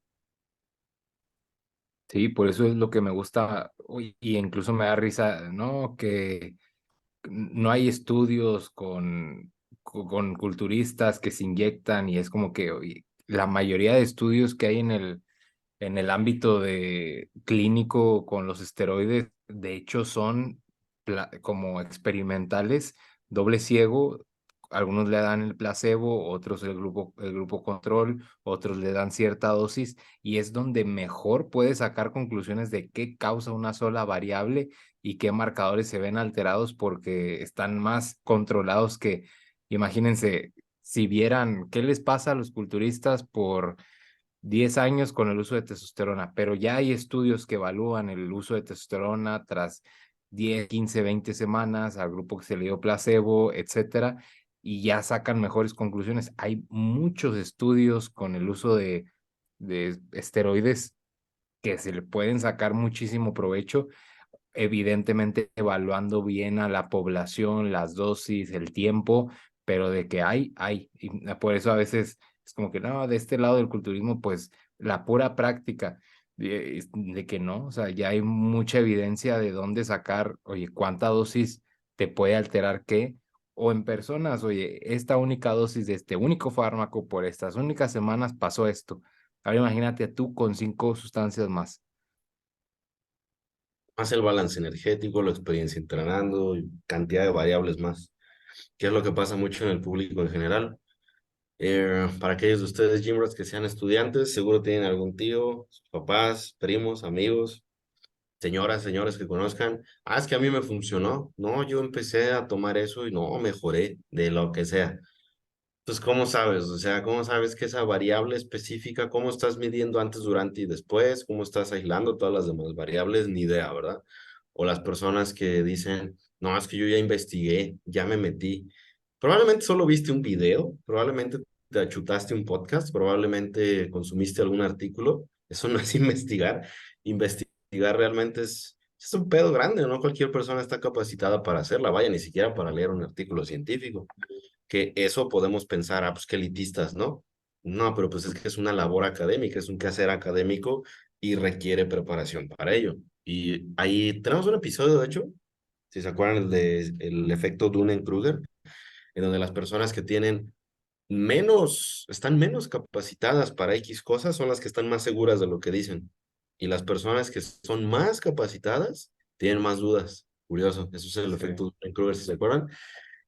Sí, por eso es lo que me gusta, uy, y incluso me da risa, ¿no? Que no hay estudios con culturistas que se inyectan y es como que oye, la mayoría de estudios que hay en el ámbito de clínico con los esteroides, de hecho son como experimentales, doble ciego, algunos le dan el placebo, otros el grupo control, otros le dan cierta dosis y es donde mejor puedes sacar conclusiones de qué causa una sola variable y qué marcadores se ven alterados porque están más controlados que, imagínense, si vieran qué les pasa a los culturistas por 10 años con el uso de testosterona, pero ya hay estudios que evalúan el uso de testosterona tras 10, 15, 20 semanas al grupo que se le dio placebo, etcétera, y ya sacan mejores conclusiones. Hay muchos estudios con el uso de esteroides que se le pueden sacar muchísimo provecho, evidentemente evaluando bien a la población, las dosis, el tiempo, pero de que hay. Y por eso a veces es como que no, de este lado del culturismo, pues la pura práctica de que no, o sea, ya hay mucha evidencia de dónde sacar, oye, cuánta dosis te puede alterar qué, o en personas, oye, esta única dosis de este único fármaco por estas únicas semanas pasó esto. Ahora imagínate tú con 5 sustancias más. Más el balance energético, la experiencia entrenando y cantidad de variables más, que es lo que pasa mucho en el público en general. Para aquellos de ustedes, Gymrats, que sean estudiantes, seguro tienen algún tío, sus papás, primos, amigos, señoras, señores que conozcan, es que a mí me funcionó. No, yo empecé a tomar eso y no, mejoré de lo que sea. Entonces, ¿cómo sabes? O sea, ¿cómo sabes que esa variable específica, cómo estás midiendo antes, durante y después? ¿Cómo estás aislando todas las demás variables? Ni idea, ¿verdad? O las personas que dicen, no, es que yo ya investigué, ya me metí. Probablemente solo viste un video, probablemente te achutaste un podcast, probablemente consumiste algún artículo. Eso no es investigar. Investigar realmente es un pedo grande, ¿no? Cualquier persona está capacitada para hacerla, vaya, ni siquiera para leer un artículo científico. Que eso podemos pensar, pues qué elitistas, ¿no? No, pero pues es que es una labor académica, es un quehacer académico y requiere preparación para ello. Y ahí tenemos un episodio, de hecho, si se acuerdan, el efecto Dunning-Kruger, en donde las personas que tienen están menos capacitadas para X cosas son las que están más seguras de lo que dicen. Y las personas que son más capacitadas tienen más dudas. Curioso, eso es el Sí, efecto Dunning-Kruger, si se acuerdan.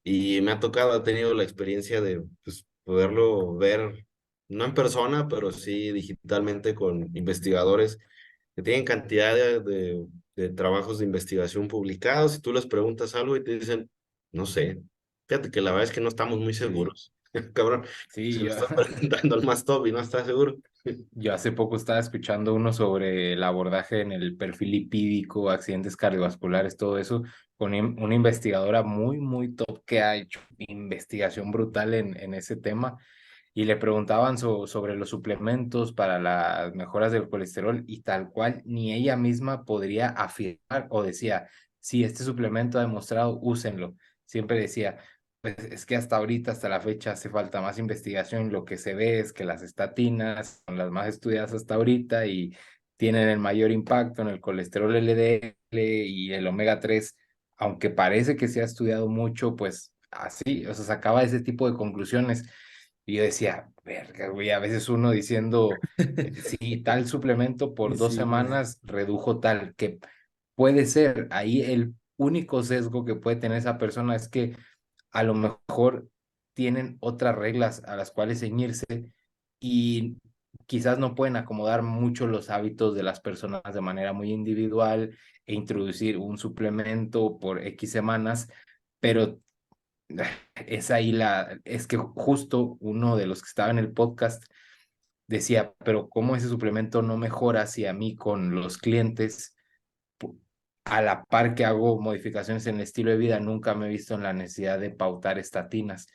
Y me ha tocado, he tenido la experiencia de pues, poderlo ver, no en persona, pero sí digitalmente con investigadores que tienen cantidad de trabajos de investigación publicados y tú les preguntas algo y te dicen, no sé, fíjate que la verdad es que no estamos muy sí, seguros. Cabrón, sí, se lo estás preguntando al más top y no estás seguro. yo hace poco estaba escuchando uno sobre el abordaje en el perfil lipídico, accidentes cardiovasculares, todo eso, con una investigadora muy, muy top que ha hecho investigación brutal en ese tema. Y le preguntaban sobre los suplementos para las mejoras del colesterol y tal cual ni ella misma podría afirmar o decía, si este suplemento ha demostrado, úsenlo. Siempre decía, pues es que hasta ahorita, hasta la fecha, hace falta más investigación. Lo que se ve es que las estatinas son las más estudiadas hasta ahorita y tienen el mayor impacto en el colesterol LDL y el omega 3, aunque parece que se ha estudiado mucho, pues así, o sea, sacaba ese tipo de conclusiones. Y yo decía, verga, güey, a veces uno diciendo, sí, tal suplemento por dos Sí, semanas redujo tal, que puede ser, ahí el único sesgo que puede tener esa persona es que a lo mejor tienen otras reglas a las cuales ceñirse y quizás no pueden acomodar mucho los hábitos de las personas de manera muy individual e introducir un suplemento por X semanas, pero es ahí es que justo uno de los que estaba en el podcast decía, pero ¿cómo ese suplemento no mejora si a mí con los clientes, pu- a la par que hago modificaciones en el estilo de vida, nunca me he visto en la necesidad de pautar estatinas?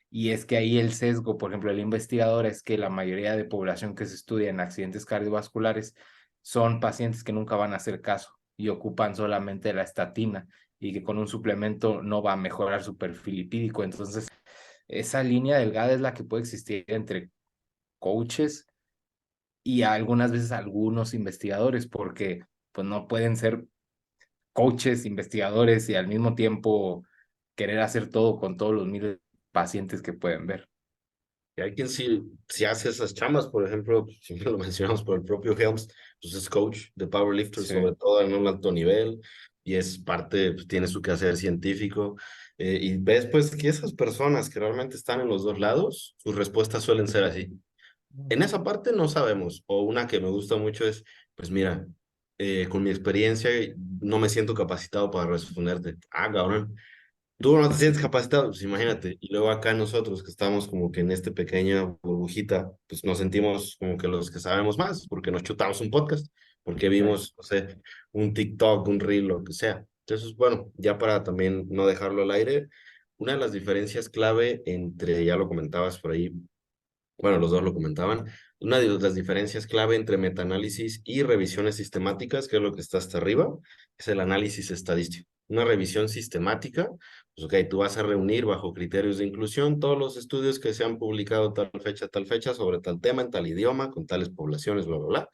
Y es que ahí el sesgo, por ejemplo, el investigador es que la mayoría de población que se estudia en accidentes cardiovasculares son pacientes que nunca van a hacer caso y ocupan solamente la estatina y que con un suplemento no va a mejorar su perfil lipídico. Entonces, esa línea delgada es la que puede existir entre coaches y algunas veces algunos investigadores, porque pues no pueden ser coaches, investigadores y al mismo tiempo querer hacer todo con todos los miles de pacientes que pueden ver. Y hay quien sí hace esas chambas, por ejemplo, siempre lo mencionamos por el propio Helms, pues es coach de powerlifter, Sí, sobre todo en un alto nivel, y es parte, pues tiene su quehacer científico, y ves pues que esas personas que realmente están en los dos lados, sus respuestas suelen ser así. En esa parte no sabemos, o una que me gusta mucho es, pues mira, con mi experiencia no me siento capacitado para responderte. Cabrón, tú no te sientes capacitado, pues imagínate. Y luego acá nosotros que estamos como que en este pequeña burbujita, pues nos sentimos como que los que sabemos más, porque nos chutamos un podcast, porque sí. vimos, no sé, un TikTok, un reel, lo que sea. Entonces, bueno, ya para también no dejarlo al aire, una de las diferencias clave entre, ya lo comentabas por ahí, bueno, los dos lo comentaban, una de las diferencias clave entre metaanálisis y revisiones sistemáticas, que es lo que está hasta arriba, es el análisis estadístico. Una revisión sistemática, pues ok, tú vas a reunir bajo criterios de inclusión todos los estudios que se han publicado tal fecha, sobre tal tema, en tal idioma, con tales poblaciones, bla, bla, bla,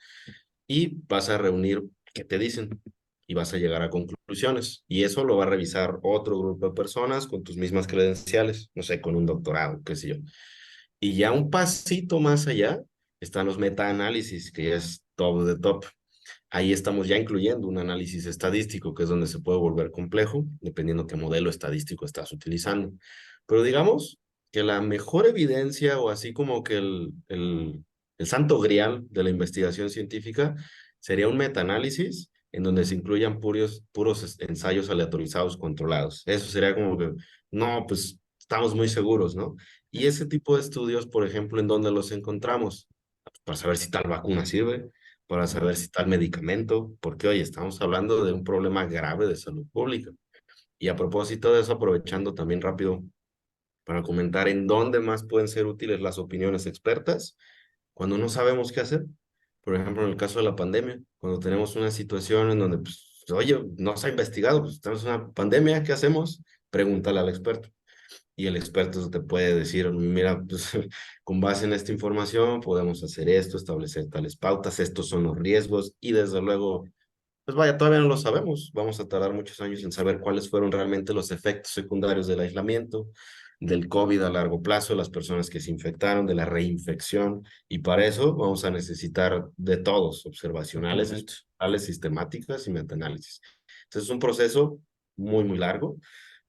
y vas a reunir qué te dicen y vas a llegar a conclusiones. Y eso lo va a revisar otro grupo de personas con tus mismas credenciales, no sé, con un doctorado, qué sé yo. Y ya un pasito más allá están los metaanálisis, que ya es top de top. Ahí estamos ya incluyendo un análisis estadístico, que es donde se puede volver complejo, dependiendo qué modelo estadístico estás utilizando. Pero digamos que la mejor evidencia o así como que el santo grial de la investigación científica sería un metaanálisis en donde se incluyan puros ensayos aleatorizados controlados. Eso sería como que, no, pues estamos muy seguros, ¿no? Y ese tipo de estudios, por ejemplo, ¿en dónde los encontramos? Para saber si tal vacuna sirve, para saber si tal medicamento, porque oye, estamos hablando de un problema grave de salud pública. Y a propósito de eso, aprovechando también rápido para comentar en dónde más pueden ser útiles las opiniones expertas cuando no sabemos qué hacer. Por ejemplo, en el caso de la pandemia, cuando tenemos una situación en donde, pues, oye, no se ha investigado, pues tenemos una pandemia, ¿qué hacemos? Pregúntale al experto. Y el experto te puede decir, mira, pues con base en esta información podemos hacer esto, establecer tales pautas, estos son los riesgos y desde luego, pues vaya, todavía no lo sabemos. Vamos a tardar muchos años en saber cuáles fueron realmente los efectos secundarios del aislamiento, del COVID a largo plazo, de las personas que se infectaron, de la reinfección. Y para eso vamos a necesitar de todos, observacionales, Totalmente. experimentales, sistemáticas y metaanálisis. Entonces es un proceso muy, muy largo,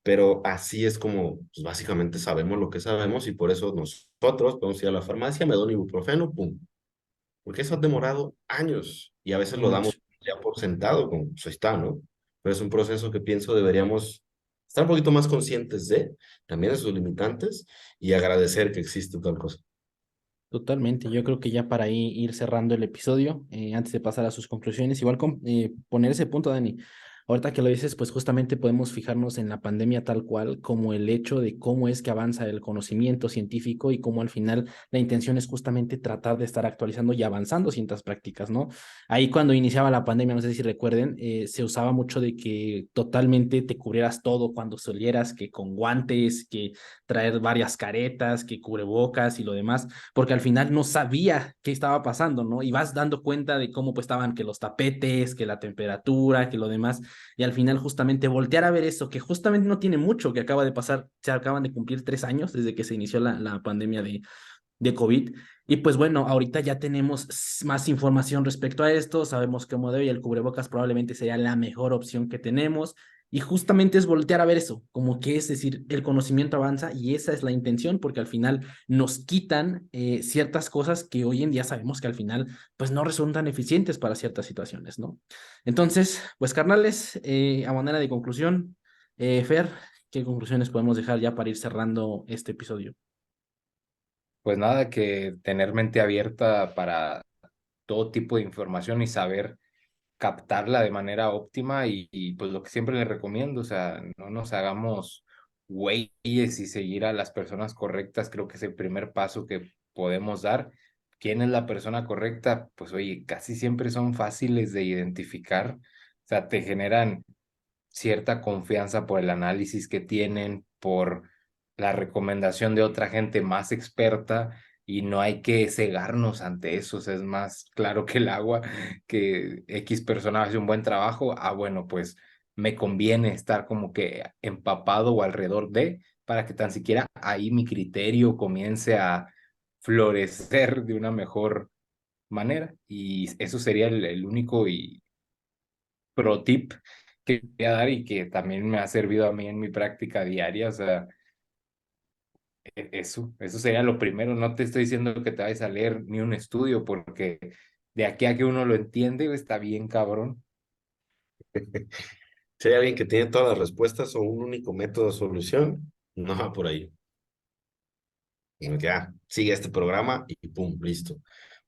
pero así es como pues, básicamente sabemos lo que sabemos y por eso nosotros podemos ir a la farmacia, me doy un ibuprofeno, pum, porque eso ha demorado años y a veces lo damos Mucho. ya por sentado, como pues ahí está, ¿no? Pero es un proceso que pienso deberíamos estar un poquito más conscientes de, también de sus limitantes y agradecer que existe tal cosa. Totalmente, yo creo que ya para ahí ir cerrando el episodio, antes de pasar a sus conclusiones, igual poner ese punto, Dani. Ahorita que lo dices, pues justamente podemos fijarnos en la pandemia tal cual como el hecho de cómo es que avanza el conocimiento científico y cómo al final la intención es justamente tratar de estar actualizando y avanzando ciertas prácticas, ¿no? Ahí cuando iniciaba la pandemia, no sé si recuerden, se usaba mucho de que totalmente te cubrieras todo cuando solieras, que con guantes, que traer varias caretas, que cubrebocas y lo demás porque al final no sabía qué estaba pasando, ¿no? Y vas dando cuenta de cómo pues estaban que los tapetes, que la temperatura, que lo demás, y al final justamente voltear a ver eso, que justamente no tiene mucho que acaba de pasar, se acaban de cumplir 3 años desde que se inició la pandemia de COVID. Y pues bueno, ahorita ya tenemos más información respecto a esto, sabemos cómo debe y el cubrebocas probablemente sería la mejor opción que tenemos. Y justamente es voltear a ver eso, como que es decir, el conocimiento avanza y esa es la intención, porque al final nos quitan ciertas cosas que hoy en día sabemos que al final pues no resultan eficientes para ciertas situaciones, ¿no? Entonces, pues carnales, a manera de conclusión, Fer, ¿qué conclusiones podemos dejar ya para ir cerrando este episodio? Pues nada, que tener mente abierta para todo tipo de información y saber captarla de manera óptima y, pues lo que siempre les recomiendo, o sea, no nos hagamos güeyes y seguir a las personas correctas, creo que es el primer paso que podemos dar. ¿Quién es la persona correcta? Pues oye, casi siempre son fáciles de identificar, o sea, te generan cierta confianza por el análisis que tienen, por la recomendación de otra gente más experta y no hay que cegarnos ante eso, o sea, es más claro que el agua que X persona hace un buen trabajo, bueno, pues me conviene estar como que empapado o alrededor de, para que tan siquiera ahí mi criterio comience a florecer de una mejor manera y eso sería el único y pro tip que voy a dar y que también me ha servido a mí en mi práctica diaria. O sea, eso sería lo primero. No te estoy diciendo que te vayas a leer ni un estudio, porque de aquí a que uno lo entiende, está bien cabrón. Si hay alguien que tiene todas las respuestas o un único método de solución, no va por ahí. Como que, sigue este programa y pum, listo.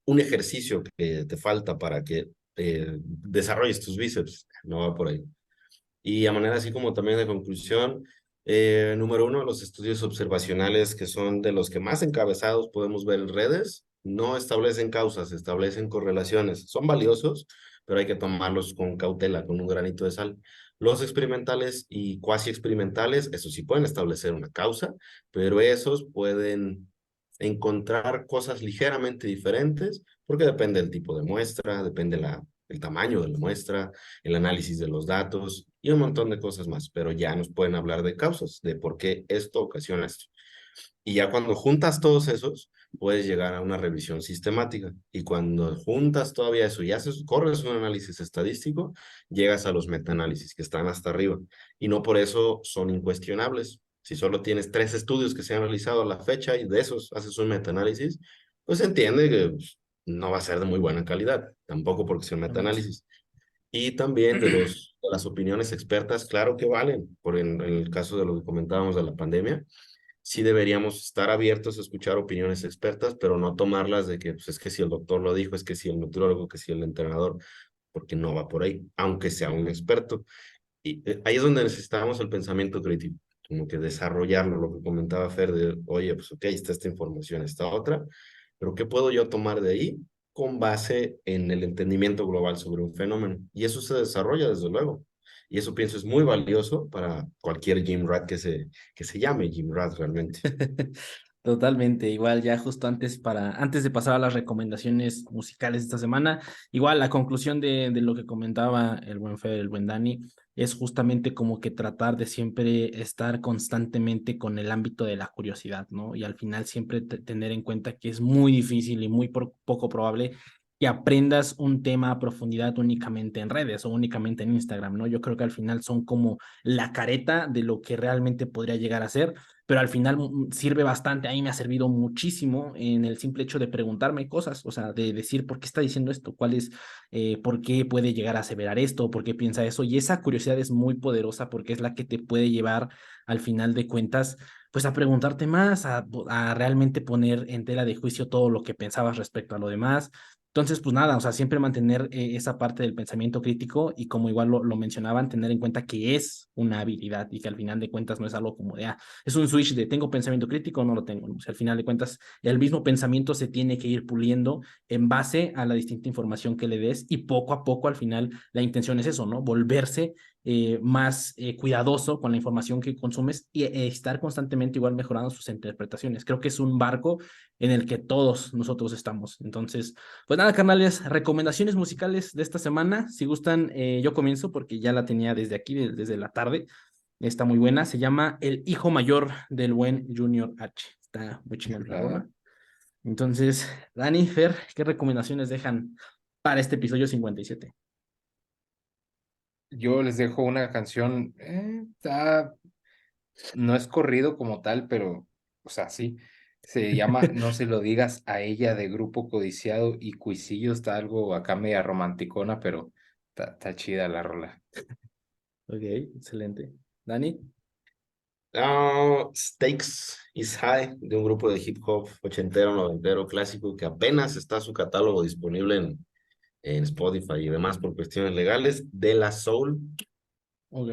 Un ejercicio que te falta para que desarrolles tus bíceps, no va por ahí. Y a manera así como también de conclusión, número uno, los estudios observacionales que son de los que más encabezados podemos ver en redes, no establecen causas, establecen correlaciones. Son valiosos, pero hay que tomarlos con cautela, con un granito de sal. Los experimentales y cuasi experimentales, eso sí pueden establecer una causa, pero esos pueden encontrar cosas ligeramente diferentes porque depende del tipo de muestra, depende el tamaño de la muestra, el análisis de los datos y un montón de cosas más, pero ya nos pueden hablar de causas, de por qué esto ocasiona esto. Y ya cuando juntas todos esos, puedes llegar a una revisión sistemática. Y cuando juntas todavía eso y corres un análisis estadístico, llegas a los metaanálisis que están hasta arriba. Y no por eso son incuestionables. Si solo tienes 3 estudios que se han realizado a la fecha y de esos haces un metaanálisis, pues se entiende que pues, no va a ser de muy buena calidad, tampoco porque sea un Totalmente. metaanálisis. Y también de las opiniones expertas, claro que valen. En el caso de lo que comentábamos de la pandemia, sí deberíamos estar abiertos a escuchar opiniones expertas, pero no tomarlas de que pues, es que si el doctor lo dijo, es que si el nutriólogo, que si el entrenador, porque no va por ahí, aunque sea un experto. Y ahí es donde necesitamos el pensamiento crítico, como que desarrollarlo, lo que comentaba Fer, de, oye, pues ok, está esta información, esta otra, pero ¿qué puedo yo tomar de ahí con base en el entendimiento global sobre un fenómeno? Y eso se desarrolla, desde luego. Y eso pienso es muy valioso para cualquier gym rat que se llame gym rat realmente. Totalmente, igual ya justo antes de pasar a las recomendaciones musicales de esta semana, igual la conclusión de lo que comentaba el buen Fer, el buen Dani, es justamente como que tratar de siempre estar constantemente con el ámbito de la curiosidad, ¿no? Y al final siempre tener en cuenta que es muy difícil y muy poco probable que aprendas un tema a profundidad únicamente en redes o únicamente en Instagram, ¿no? Yo creo que al final son como la careta de lo que realmente podría llegar a ser, pero al final sirve bastante, a mí me ha servido muchísimo en el simple hecho de preguntarme cosas, o sea, de decir por qué está diciendo esto, por qué puede llegar a aseverar esto, por qué piensa eso, y esa curiosidad es muy poderosa porque es la que te puede llevar al final de cuentas, pues a preguntarte más, a realmente poner en tela de juicio todo lo que pensabas respecto a lo demás. Entonces, pues nada, o sea, siempre mantener esa parte del pensamiento crítico y como igual lo mencionaban, tener en cuenta que es una habilidad y que al final de cuentas no es algo como de, es un switch de tengo pensamiento crítico o no lo tengo, ¿no? O sea, al final de cuentas, el mismo pensamiento se tiene que ir puliendo en base a la distinta información que le des y poco a poco al final la intención es eso, ¿no? Volverse más cuidadoso con la información que consumes y estar constantemente igual mejorando sus interpretaciones. Creo que es un barco en el que todos nosotros estamos. Entonces, pues nada, carnales, recomendaciones musicales de esta semana. Si gustan, yo comienzo porque ya la tenía desde aquí, desde la tarde. Está muy buena. Se llama El hijo mayor del buen Junior H. Está muy chingón la Chulada. rola. Entonces, Dani, Fer, ¿qué recomendaciones dejan para este episodio 57? Yo les dejo una canción, no es corrido como tal, pero, o sea, sí. Se llama No se lo digas a ella, de Grupo Codiciado y Cuisillo. Está algo acá media romanticona, pero está chida la rola. Ok, excelente. Dani, Stakes is High, de un grupo de hip hop ochentero, noventero, clásico, que apenas está su catálogo disponible en Spotify y demás por cuestiones legales, de la Soul. ok.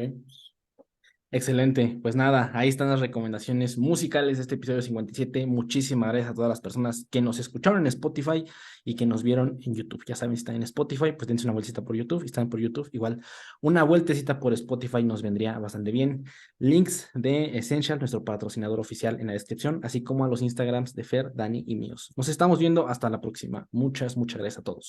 Excelente, pues nada, ahí están las recomendaciones musicales de este episodio 57. Muchísimas gracias a todas las personas que nos escucharon en Spotify y que nos vieron en YouTube. Ya saben, si están en Spotify, pues dense una vueltecita por YouTube. Si están por YouTube, igual una vueltecita por Spotify nos vendría bastante bien. Links de Essential, nuestro patrocinador oficial, en la descripción, así como a los Instagrams de Fer, Dani y míos. Nos estamos viendo hasta la próxima. Muchas gracias a todos.